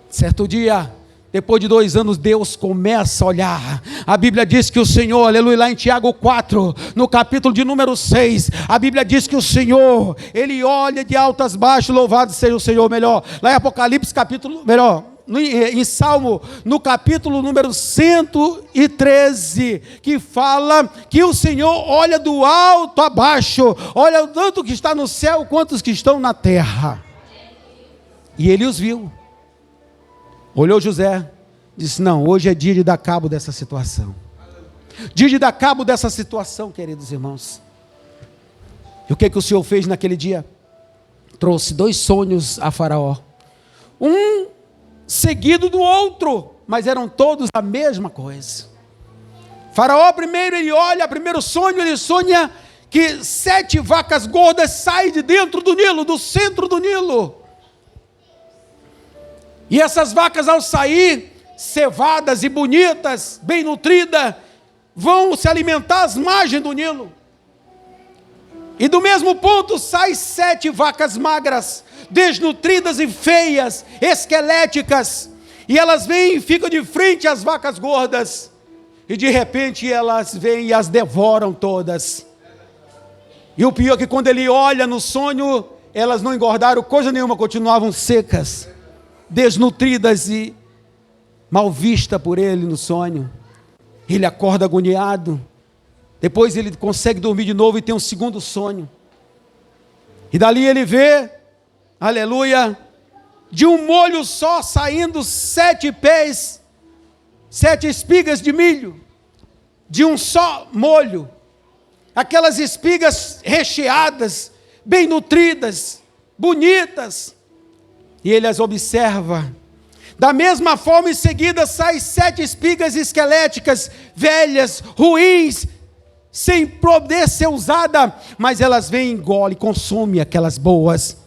Certo dia, depois de 2 anos, Deus começa a olhar. A Bíblia diz que o Senhor, aleluia, lá em Tiago 4, no capítulo de número 6, a Bíblia diz que o Senhor, Ele olha de altas baixas, louvado seja o Senhor, melhor, lá em Apocalipse capítulo, melhor, em Salmo, no capítulo número 113, que fala que o Senhor olha do alto a baixo, olha tanto que está no céu, quanto os que estão na terra. E Ele os viu. Olhou José, disse: não, hoje é dia de dar cabo dessa situação. Dia de dar cabo dessa situação, queridos irmãos. E o que o Senhor fez naquele dia? Trouxe 2 sonhos a Faraó. Um seguido do outro, mas eram todos a mesma coisa. Faraó primeiro, ele olha, primeiro sonho, ele sonha que 7 vacas gordas saem de dentro do Nilo, do centro do Nilo. E essas vacas, ao sair, cevadas e bonitas, bem nutridas, vão se alimentar às margens do Nilo. E do mesmo ponto saem 7 vacas magras, desnutridas e feias, esqueléticas. E elas vêm e ficam de frente às vacas gordas. E de repente elas vêm e as devoram todas. E o pior é que quando ele olha no sonho, elas não engordaram coisa nenhuma, continuavam secas, desnutridas e mal vista por ele no sonho. Ele acorda agoniado. Depois ele consegue dormir de novo e tem um segundo sonho. E dali ele vê, aleluia, de um molho só saindo 7 pés, 7 espigas de milho, de um só molho. Aquelas espigas recheadas, bem nutridas, bonitas. E ele as observa. Da mesma forma, em seguida, saem 7 espigas esqueléticas, velhas, ruins, sem poder ser usada, mas elas vêm, engolem, consomem aquelas boas,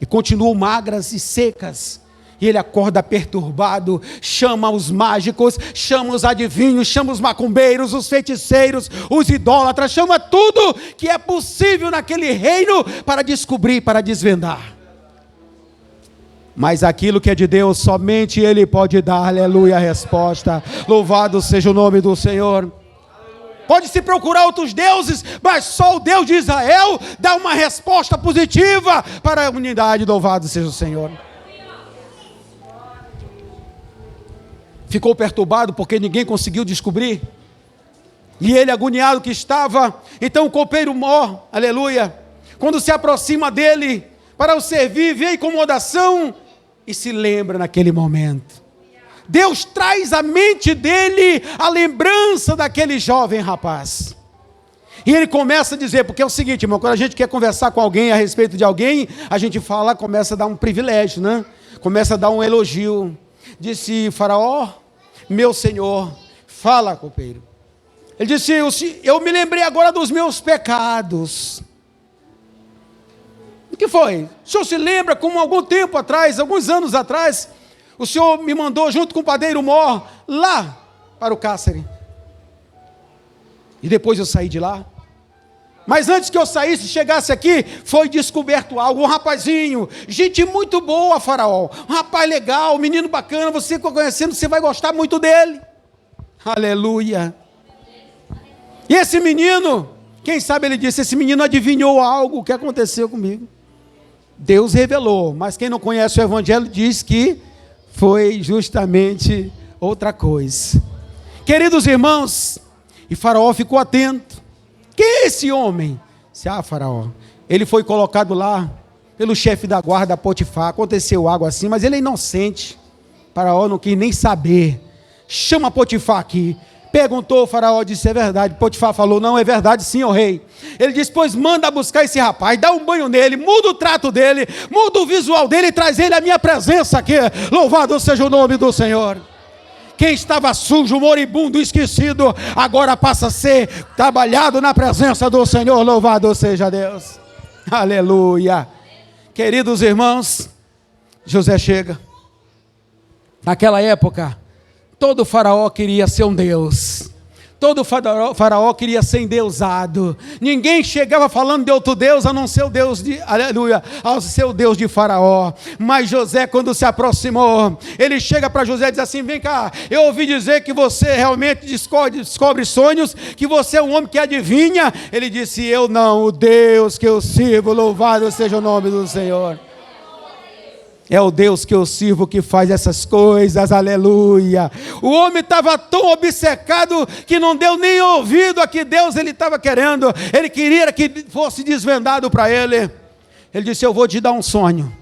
e continuam magras e secas. E ele acorda perturbado, chama os mágicos, chama os adivinhos, chama os macumbeiros, os feiticeiros, os idólatras, chama tudo que é possível naquele reino para descobrir, para desvendar. Mas aquilo que é de Deus, somente Ele pode dar, aleluia, a resposta. Louvado seja o nome do Senhor. Pode-se procurar outros deuses, mas só o Deus de Israel dá uma resposta positiva para a unidade. Louvado seja o Senhor. Ficou perturbado porque ninguém conseguiu descobrir. E ele agoniado que estava. Então o copeiro mor, aleluia, quando se aproxima dele para o servir, vê a incomodação e se lembra naquele momento. Deus traz à mente dele a lembrança daquele jovem rapaz. E ele começa a dizer, porque é o seguinte, irmão, quando a gente quer conversar com alguém a respeito de alguém, a gente fala, começa a dar um privilégio, né? Começa a dar um elogio. Disse Faraó, meu senhor, fala, copeiro. Ele disse, eu me lembrei agora dos meus pecados. O que foi? O senhor se lembra como algum tempo atrás, alguns anos atrás, o senhor me mandou junto com o padeiro Mor lá para o cárcere. E depois eu saí de lá. Mas antes que eu saísse, chegasse aqui, foi descoberto algo, um rapazinho, gente muito boa, Faraó, um rapaz legal, um menino bacana, você conhecendo, você vai gostar muito dele. Aleluia. E esse menino, quem sabe ele disse, esse menino adivinhou algo que aconteceu comigo. Deus revelou, mas quem não conhece o evangelho diz que foi justamente outra coisa. Queridos irmãos, e Faraó ficou atento. Quem é esse homem? Faraó, ele foi colocado lá pelo chefe da guarda Potifar, aconteceu algo assim, mas ele é inocente. Faraó não quis nem saber. Chama Potifar aqui. Perguntou, Faraó disse, é verdade. Potifar falou, não, é verdade sim, ó rei. Ele disse, pois manda buscar esse rapaz, dá um banho nele, muda o trato dele, muda o visual dele e traz ele à minha presença aqui. Louvado seja o nome do Senhor. Quem estava sujo, moribundo, esquecido, agora passa a ser trabalhado na presença do Senhor. Louvado seja Deus. Aleluia. Queridos irmãos, José chega. Naquela época, todo faraó queria ser um Deus. Todo faraó queria ser endeusado. Ninguém chegava falando de outro Deus, a não ser o Deus de, aleluia, ao seu Deus de Faraó. Mas José, quando se aproximou, ele chega para José e diz assim, vem cá, eu ouvi dizer que você realmente descobre sonhos, que você é um homem que adivinha. Ele disse, eu não, o Deus que eu sirvo, louvado seja o nome do Senhor. É o Deus que eu sirvo que faz essas coisas, aleluia. O homem estava tão obcecado que não deu nem ouvido a que Deus ele estava querendo. Ele queria que fosse desvendado para ele. Ele disse, eu vou te dar um sonho.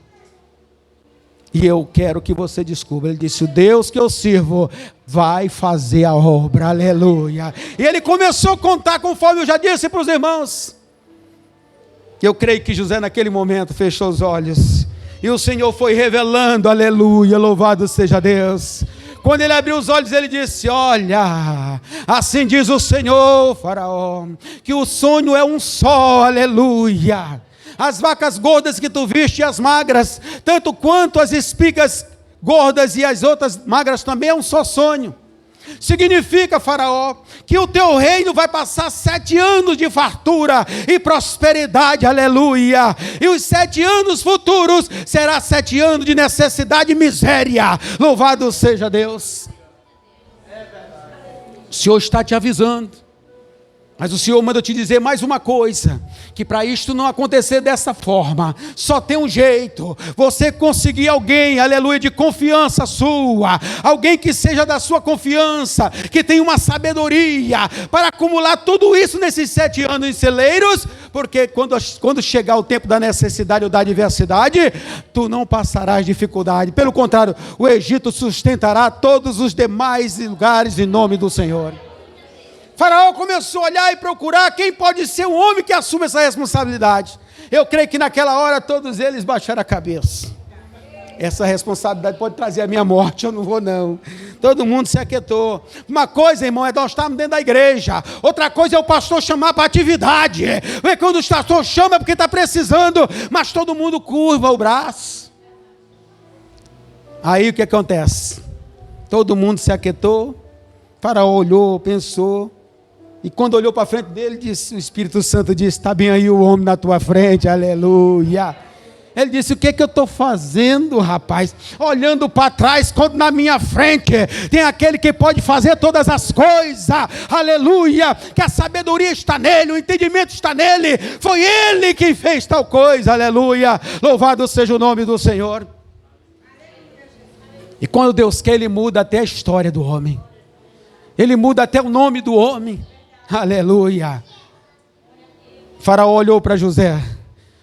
E eu quero que você descubra. Ele disse, o Deus que eu sirvo vai fazer a obra, aleluia. E ele começou a contar conforme eu já disse para os irmãos. Eu creio que José naquele momento fechou os olhos. E o Senhor foi revelando, aleluia, louvado seja Deus. Quando ele abriu os olhos, ele disse, olha, assim diz o Senhor, Faraó, que o sonho é um só, aleluia. As vacas gordas que tu viste e as magras, tanto quanto as espigas gordas e as outras magras também é um só sonho. Significa, Faraó, que o teu reino vai passar 7 anos de fartura e prosperidade, aleluia. E os 7 anos futuros será 7 anos de necessidade e miséria. Louvado seja Deus. O Senhor está te avisando. Mas o Senhor manda eu te dizer mais uma coisa, que para isto não acontecer dessa forma, só tem um jeito, você conseguir alguém, aleluia, de confiança sua, alguém que seja da sua confiança, que tenha uma sabedoria, para acumular tudo isso nesses 7 anos em celeiros, porque quando chegar o tempo da necessidade ou da adversidade, tu não passarás dificuldade, pelo contrário, o Egito sustentará todos os demais lugares em nome do Senhor. Faraó começou a olhar e procurar quem pode ser um homem que assume essa responsabilidade. Eu creio que naquela hora todos eles baixaram a cabeça. Essa responsabilidade pode trazer a minha morte, eu não vou não. Todo mundo se aquietou. Uma coisa, irmão, é nós estarmos dentro da igreja. Outra coisa é o pastor chamar para atividade. Quando o pastor chama é porque está precisando, mas todo mundo curva o braço. Aí o que acontece? Todo mundo se aquietou, Faraó olhou, pensou, e quando olhou para frente dele, disse, o Espírito Santo disse, está bem aí o homem na tua frente, aleluia. Ele disse, o que eu estou fazendo, rapaz? Olhando para trás, quando na minha frente tem aquele que pode fazer todas as coisas, aleluia, que a sabedoria está nele, o entendimento está nele, foi ele que fez tal coisa, aleluia, louvado seja o nome do Senhor. E quando Deus quer, Ele muda até a história do homem, Ele muda até o nome do homem, aleluia. Faraó olhou para José,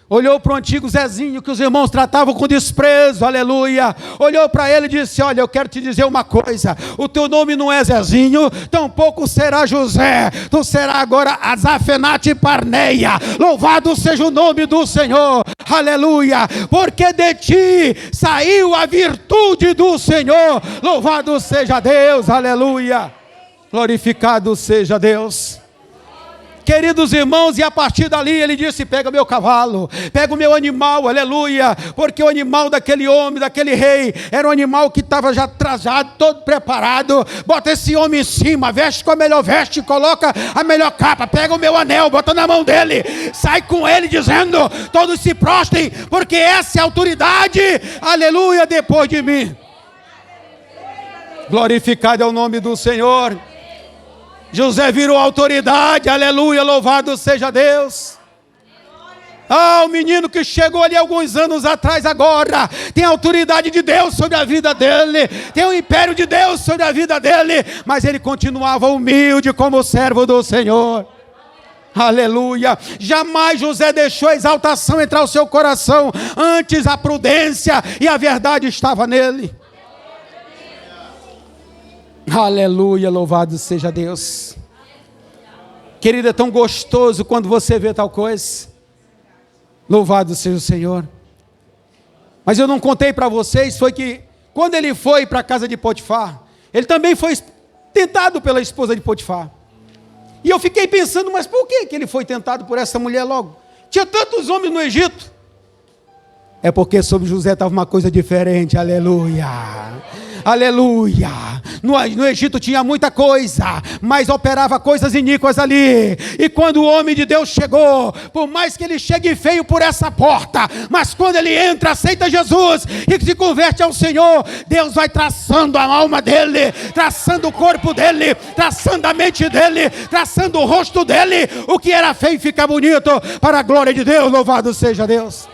olhou para o antigo Zezinho, que os irmãos tratavam com desprezo, aleluia, olhou para ele e disse, olha, eu quero te dizer uma coisa, o teu nome não é Zezinho, tampouco será José, tu será agora Azafenate Parneia, louvado seja o nome do Senhor, aleluia, porque de ti saiu a virtude do Senhor, louvado seja Deus, aleluia, glorificado seja Deus. Queridos irmãos, e a partir dali ele disse, pega meu cavalo, pega o meu animal, aleluia, porque o animal daquele homem, daquele rei, era um animal que estava já trajado, todo preparado, bota esse homem em cima, veste com a melhor veste, coloca a melhor capa, pega o meu anel, bota na mão dele, sai com ele dizendo, todos se prostrem, porque essa é a autoridade, aleluia, depois de mim. Glorificado é o nome do Senhor. José virou autoridade, aleluia, louvado seja Deus. O menino que chegou ali alguns anos atrás agora, tem a autoridade de Deus sobre a vida dele, tem o império de Deus sobre a vida dele, mas ele continuava humilde como servo do Senhor. Aleluia, jamais José deixou a exaltação entrar no seu coração, antes a prudência e a verdade estava nele. Aleluia, louvado seja Deus. Querido, é tão gostoso quando você vê tal coisa. Louvado seja o Senhor. Mas eu não contei para vocês, foi que quando ele foi para a casa de Potifar, ele também foi tentado pela esposa de Potifar. E eu fiquei pensando, mas por que ele foi tentado por essa mulher logo? Tinha tantos homens no Egito. É porque sobre José estava uma coisa diferente, aleluia. Aleluia, no Egito tinha muita coisa, mas operava coisas iníquas ali, e quando o homem de Deus chegou, por mais que ele chegue feio por essa porta, mas quando ele entra, aceita Jesus, e se converte ao Senhor, Deus vai traçando a alma dele, traçando o corpo dele, traçando a mente dele, traçando o rosto dele, o que era feio fica bonito, para a glória de Deus, louvado seja Deus.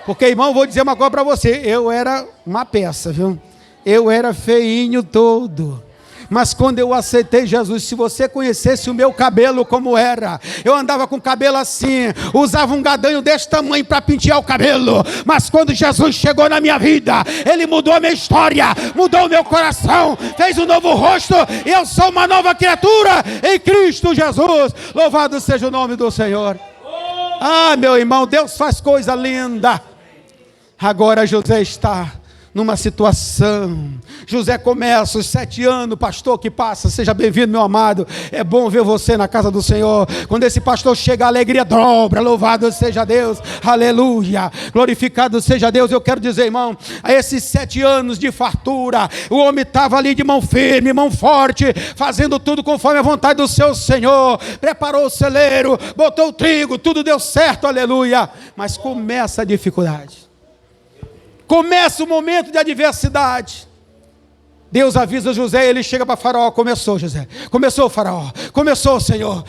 Porque irmão, vou dizer uma coisa para você, eu era uma peça, viu? Eu era feinho todo, mas quando eu aceitei Jesus, se você conhecesse o meu cabelo como era, eu andava com o cabelo assim, usava um gadanho desse tamanho para pentear o cabelo, mas quando Jesus chegou na minha vida, Ele mudou a minha história, mudou o meu coração, fez um novo rosto, e eu sou uma nova criatura em Cristo Jesus, louvado seja o nome do Senhor. Meu irmão, Deus faz coisa linda. Agora José está numa situação, José começa os 7 anos, pastor que passa, seja bem-vindo meu amado, é bom ver você na casa do Senhor, quando esse pastor chega a alegria dobra, louvado seja Deus, aleluia, glorificado seja Deus. Eu quero dizer, irmão, a esses 7 anos de fartura, o homem estava ali de mão firme, mão forte, fazendo tudo conforme a vontade do seu Senhor, preparou o celeiro, botou o trigo, tudo deu certo, aleluia, mas começa a dificuldade. Começa o momento de adversidade. Deus avisa José, ele chega para Faraó, começou José, começou Faraó, começou Senhor,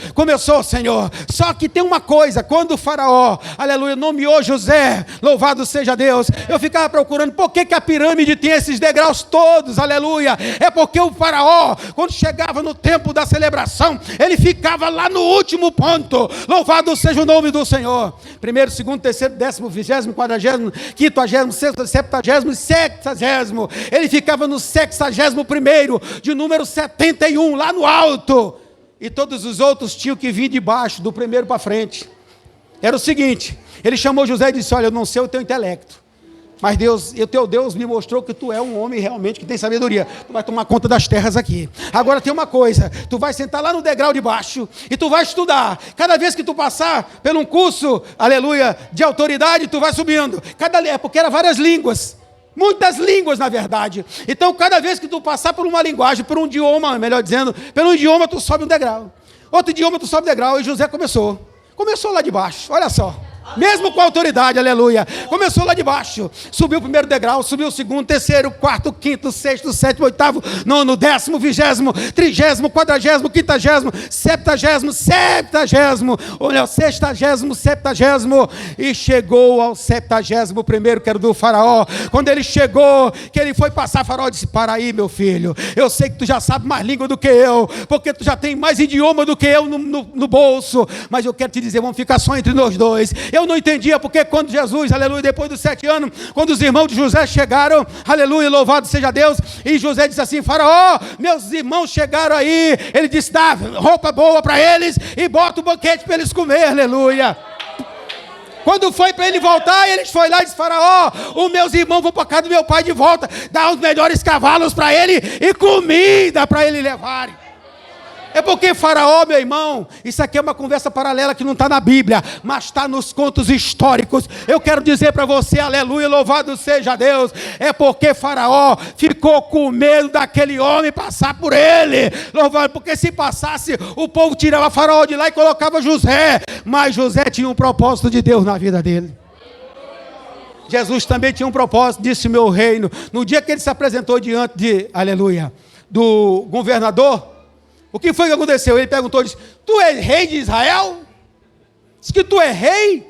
só que tem uma coisa, quando o Faraó, aleluia, nomeou José, louvado seja Deus, eu ficava procurando, por que a pirâmide tem esses degraus todos, aleluia, é porque o Faraó, quando chegava no tempo da celebração, ele ficava lá no último ponto, louvado seja o nome do Senhor, 1º, 2º, 3º, 10º, 20º, 40º, 50º, 60º, 70º, 60º, ele ficava no 61º, de número 71, lá no alto, e todos os outros tinham que vir de baixo, do primeiro para frente. Era o seguinte, ele chamou José e disse, olha, eu não sei o teu intelecto, mas Deus, o teu Deus me mostrou que tu é um homem realmente que tem sabedoria, tu vai tomar conta das terras aqui, agora tem uma coisa, tu vai sentar lá no degrau de baixo, e tu vai estudar, cada vez que tu passar por um curso, aleluia, de autoridade, tu vai subindo, porque eram várias línguas, Muitas línguas, na verdade. Então, cada vez que tu passar por uma linguagem, por um idioma, melhor dizendo, pelo idioma tu sobe um degrau. Outro idioma tu sobe um degrau. E José começou lá de baixo, olha só. Mesmo com autoridade, aleluia. Começou lá de baixo. Subiu o primeiro degrau, subiu o segundo, terceiro, quarto, quinto, sexto, sétimo, oitavo, nono, 10º, 20º, 30º, 40º, 50º, 70º, olha, 60º, 70º. E chegou ao 71º, que era do faraó. Quando ele chegou, que ele foi passar, faraó disse: para aí, meu filho, eu sei que tu já sabe mais língua do que eu, porque tu já tem mais idioma do que eu no bolso, mas eu quero te dizer, vamos ficar só entre nós dois. Eu não entendia porque quando Jesus, aleluia, depois dos 7 anos, quando os irmãos de José chegaram, aleluia, louvado seja Deus, e José disse assim: faraó, meus irmãos chegaram aí. Ele disse: dá roupa boa para eles e bota o banquete para eles comer, aleluia. Quando foi para ele voltar, eles foram lá e disse: faraó, os meus irmãos vão para casa do meu pai de volta, dá os melhores cavalos para ele e comida para ele levarem. É porque faraó, meu irmão, isso aqui é uma conversa paralela que não está na Bíblia, mas está nos contos históricos. Eu quero dizer para você, aleluia, louvado seja Deus, é porque faraó ficou com medo daquele homem passar por ele, louvado, porque se passasse, o povo tirava faraó de lá e colocava José, mas José tinha um propósito de Deus na vida dele. Jesus também tinha um propósito, disse: meu reino. No dia que ele se apresentou diante de, aleluia, do governador, o que foi que aconteceu? Ele perguntou, disse: tu és rei de Israel? Diz que tu é rei?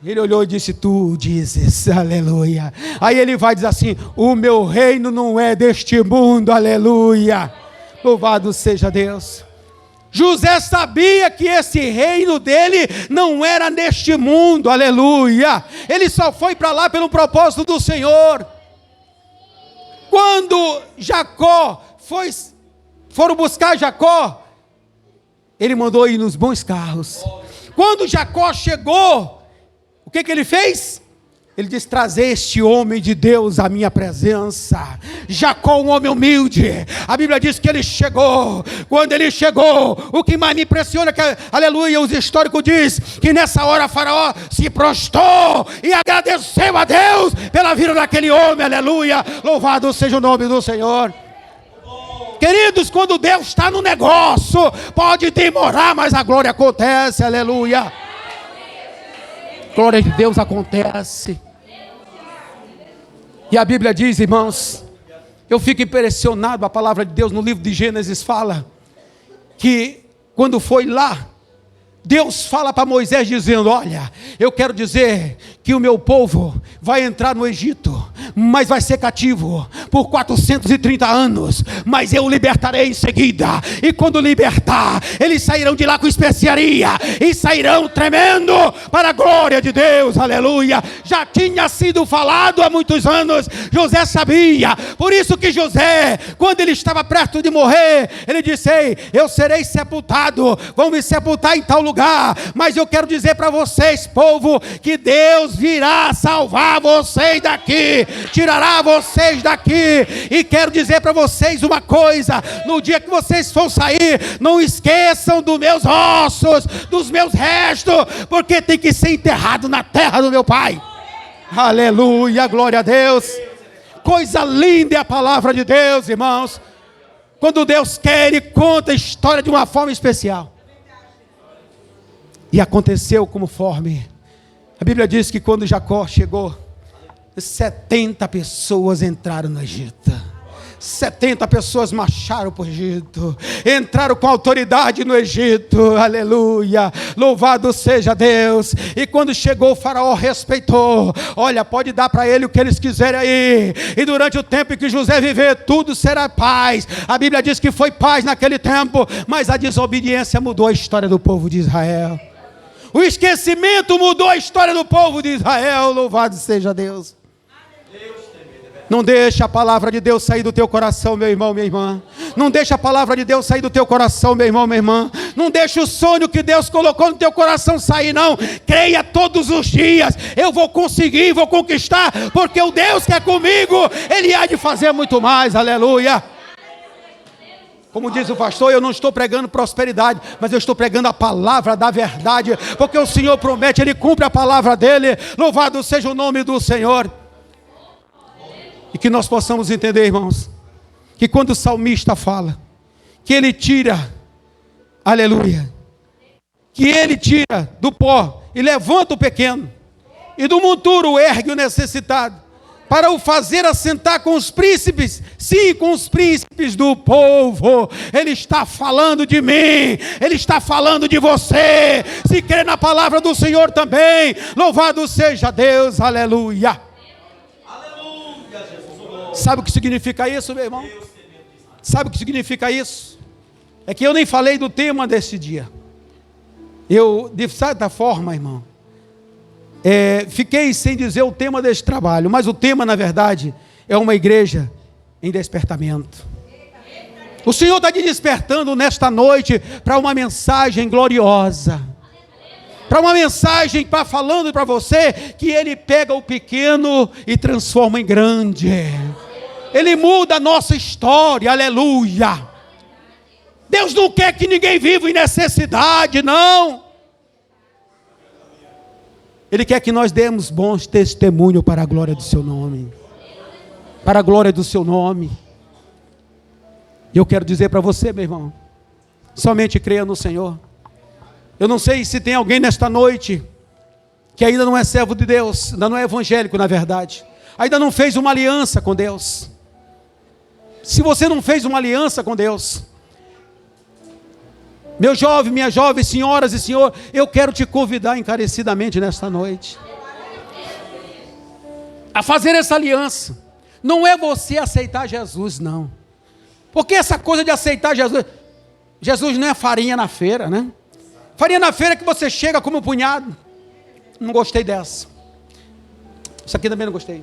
Ele olhou e disse: tu dizes, aleluia. Aí ele vai dizer assim: o meu reino não é deste mundo, aleluia. Louvado seja Deus. José sabia que esse reino dele não era neste mundo, aleluia. Ele só foi para lá pelo propósito do Senhor. Quando Jacó foram buscar Jacó, ele mandou ir nos bons carros. Quando Jacó chegou, o que ele fez? Ele disse: trazer este homem de Deus à minha presença. Jacó, um homem humilde, a Bíblia diz que ele chegou. Quando ele chegou, o que mais me impressiona é que, aleluia, os históricos dizem que nessa hora faraó se prostrou e agradeceu a Deus pela vida daquele homem, aleluia, louvado seja o nome do Senhor. Queridos, quando Deus está no negócio, pode demorar, mas a glória acontece, aleluia. Glória de Deus acontece. E a Bíblia diz, irmãos, eu fico impressionado, a palavra de Deus no livro de Gênesis fala, que quando foi lá, Deus fala para Moisés dizendo: olha, eu quero dizer que o meu povo vai entrar no Egito, mas vai ser cativo por 430 anos, mas eu o libertarei em seguida, e quando libertar, eles sairão de lá com especiaria, e sairão tremendo para a glória de Deus, aleluia. Já tinha sido falado há muitos anos, José sabia, por isso que José, quando ele estava perto de morrer, ele disse: ei, eu serei sepultado, vão me sepultar em tal lugar, mas eu quero dizer para vocês, povo, que Deus virá salvar vocês daqui, tirará vocês daqui. E quero dizer para vocês uma coisa: no dia que vocês for sair, não esqueçam dos meus ossos, dos meus restos, porque tem que ser enterrado na terra do meu pai. Aleluia, glória a Deus. Coisa linda é a palavra de Deus, irmãos. Quando Deus quer, Ele conta a história de uma forma especial. E aconteceu conforme a Bíblia diz que quando Jacó chegou, 70 pessoas entraram no Egito. 70 pessoas marcharam para o Egito, entraram com autoridade no Egito, aleluia, louvado seja Deus. E quando chegou, o faraó respeitou: olha, pode dar para ele o que eles quiserem aí, e durante o tempo em que José viver, tudo será paz. A Bíblia diz que foi paz naquele tempo, mas a desobediência mudou a história do povo de Israel. O esquecimento mudou a história do povo de Israel, louvado seja Deus. Não deixa a palavra de Deus sair do teu coração, meu irmão, minha irmã. Não deixa a palavra de Deus sair do teu coração, meu irmão, minha irmã. Não deixa o sonho que Deus colocou no teu coração sair, não. Creia todos os dias: eu vou conseguir, vou conquistar, porque o Deus que é comigo, Ele há de fazer muito mais, aleluia. Como diz o pastor, eu não estou pregando prosperidade, mas eu estou pregando a palavra da verdade, porque o Senhor promete, Ele cumpre a palavra dEle. Louvado seja o nome do Senhor. E que nós possamos entender, irmãos, que quando o salmista fala, que ele tira, aleluia, que ele tira do pó e levanta o pequeno, e do monturo ergue o necessitado, para o fazer assentar com os príncipes, sim, com os príncipes do povo. Ele está falando de mim, Ele está falando de você. Se crê na palavra do Senhor também, louvado seja Deus, aleluia. Aleluia, Jesus. Sabe o que significa isso, meu irmão? Sabe o que significa isso? É que eu nem falei do tema desse dia. Eu, de certa forma, irmão, fiquei sem dizer o tema desse trabalho, mas o tema, na verdade, é uma igreja em despertamento. O Senhor está te despertando nesta noite para uma mensagem gloriosa, para uma mensagem falando para você que Ele pega o pequeno e transforma em grande. Ele muda a nossa história, aleluia. Deus não quer que ninguém viva em necessidade, não. Ele quer que nós demos bons testemunhos para a glória do seu nome. Para a glória do seu nome. E eu quero dizer para você, meu irmão, somente creia no Senhor. Eu não sei se tem alguém nesta noite que ainda não é servo de Deus, ainda não é evangélico, na verdade, ainda não fez uma aliança com Deus. Se você não fez uma aliança com Deus, meu jovem, minha jovem, senhoras e senhor, eu quero te convidar encarecidamente nesta noite a fazer essa aliança. Não é você aceitar Jesus, não. Porque essa coisa de aceitar Jesus não é farinha na feira, né? Farinha na feira é que você chega como um punhado. Não gostei dessa. Essa aqui também não gostei.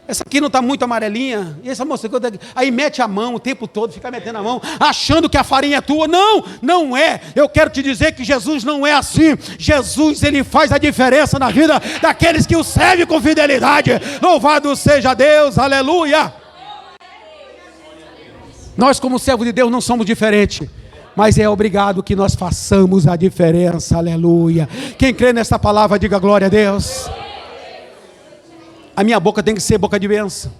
Essa aqui não está muito amarelinha. E essa moça, aí mete a mão o tempo todo, fica metendo a mão, achando que a farinha é tua. Não, não é. Eu quero te dizer que Jesus não é assim. Jesus, Ele faz a diferença na vida daqueles que o servem com fidelidade. Louvado seja Deus, aleluia. Nós, como servo de Deus, não somos diferentes, mas é obrigado que nós façamos a diferença, aleluia. Quem crê nessa palavra, diga glória a Deus. A minha boca tem que ser boca de bênção.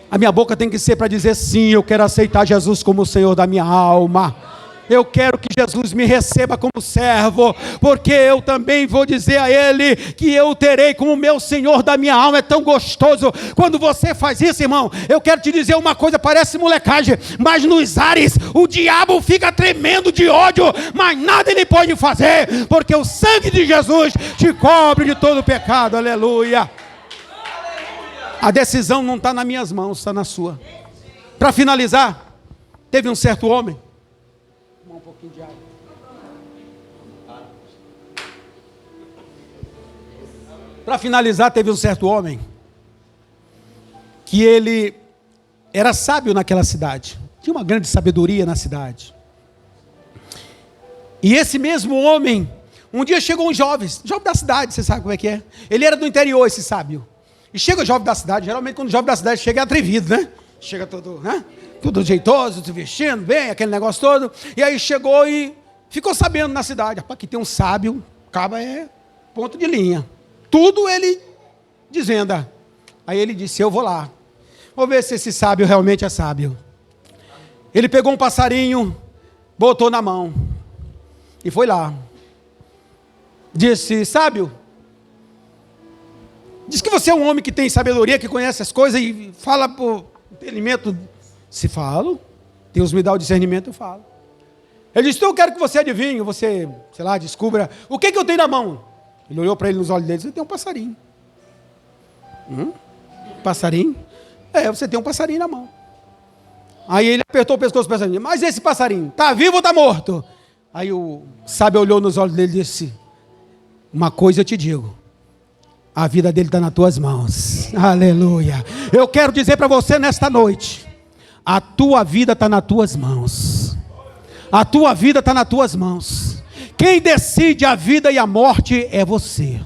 A minha boca tem que ser para dizer sim, eu quero aceitar Jesus como o Senhor da minha alma. Eu quero que Jesus me receba como servo, porque eu também vou dizer a Ele que eu terei como meu Senhor da minha alma. É tão gostoso quando você faz isso, irmão. Eu quero te dizer uma coisa, parece molecagem, mas nos ares o diabo fica tremendo de ódio, mas nada ele pode fazer, porque o sangue de Jesus te cobre de todo pecado, aleluia. A decisão não está nas minhas mãos, está na sua. Para finalizar, teve um certo homem. Um pouquinho de água. Para finalizar, teve um certo homem que ele era sábio naquela cidade. Tinha uma grande sabedoria na cidade. E esse mesmo homem, um dia chegou um jovem da cidade, você sabe como é que é? Ele era do interior, esse sábio. E chega o jovem da cidade, geralmente quando o jovem da cidade chega é atrevido, né? Chega todo, né? Tudo jeitoso, se vestindo bem, aquele negócio todo. E aí chegou e ficou sabendo na cidade. Aqui tem um sábio, acaba é ponto de linha. Tudo ele dizendo. Aí ele disse, eu vou lá. Vou ver se esse sábio realmente é sábio. Ele pegou um passarinho, botou na mão e foi lá. Disse, sábio, diz que você é um homem que tem sabedoria, que conhece as coisas e fala por entendimento. Se falo, Deus me dá o discernimento, eu falo. Ele disse, então eu quero que você adivinhe, você, sei lá, descubra, o que eu tenho na mão? Ele olhou para ele nos olhos dele e disse, tem um passarinho. Passarinho? Você tem um passarinho na mão. Aí ele apertou o pescoço do passarinho, mas esse passarinho, está vivo ou está morto? Aí o sábio olhou nos olhos dele e disse, uma coisa eu te digo, a vida dele está nas tuas mãos, aleluia. Eu quero dizer para você nesta noite, a tua vida está nas tuas mãos, a tua vida está nas tuas mãos. Quem decide a vida e a morte é você.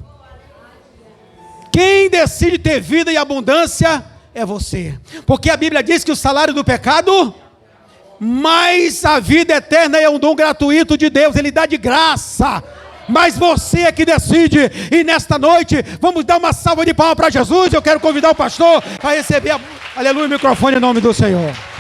Quem decide ter vida e abundância é você, porque a Bíblia diz que o salário do pecado, mas a vida eterna é um dom gratuito de Deus, Ele dá de graça. mas você é que decide. E nesta noite, vamos dar uma salva de palmas para Jesus. Eu quero convidar o pastor a receber, aleluia, o microfone em nome do Senhor.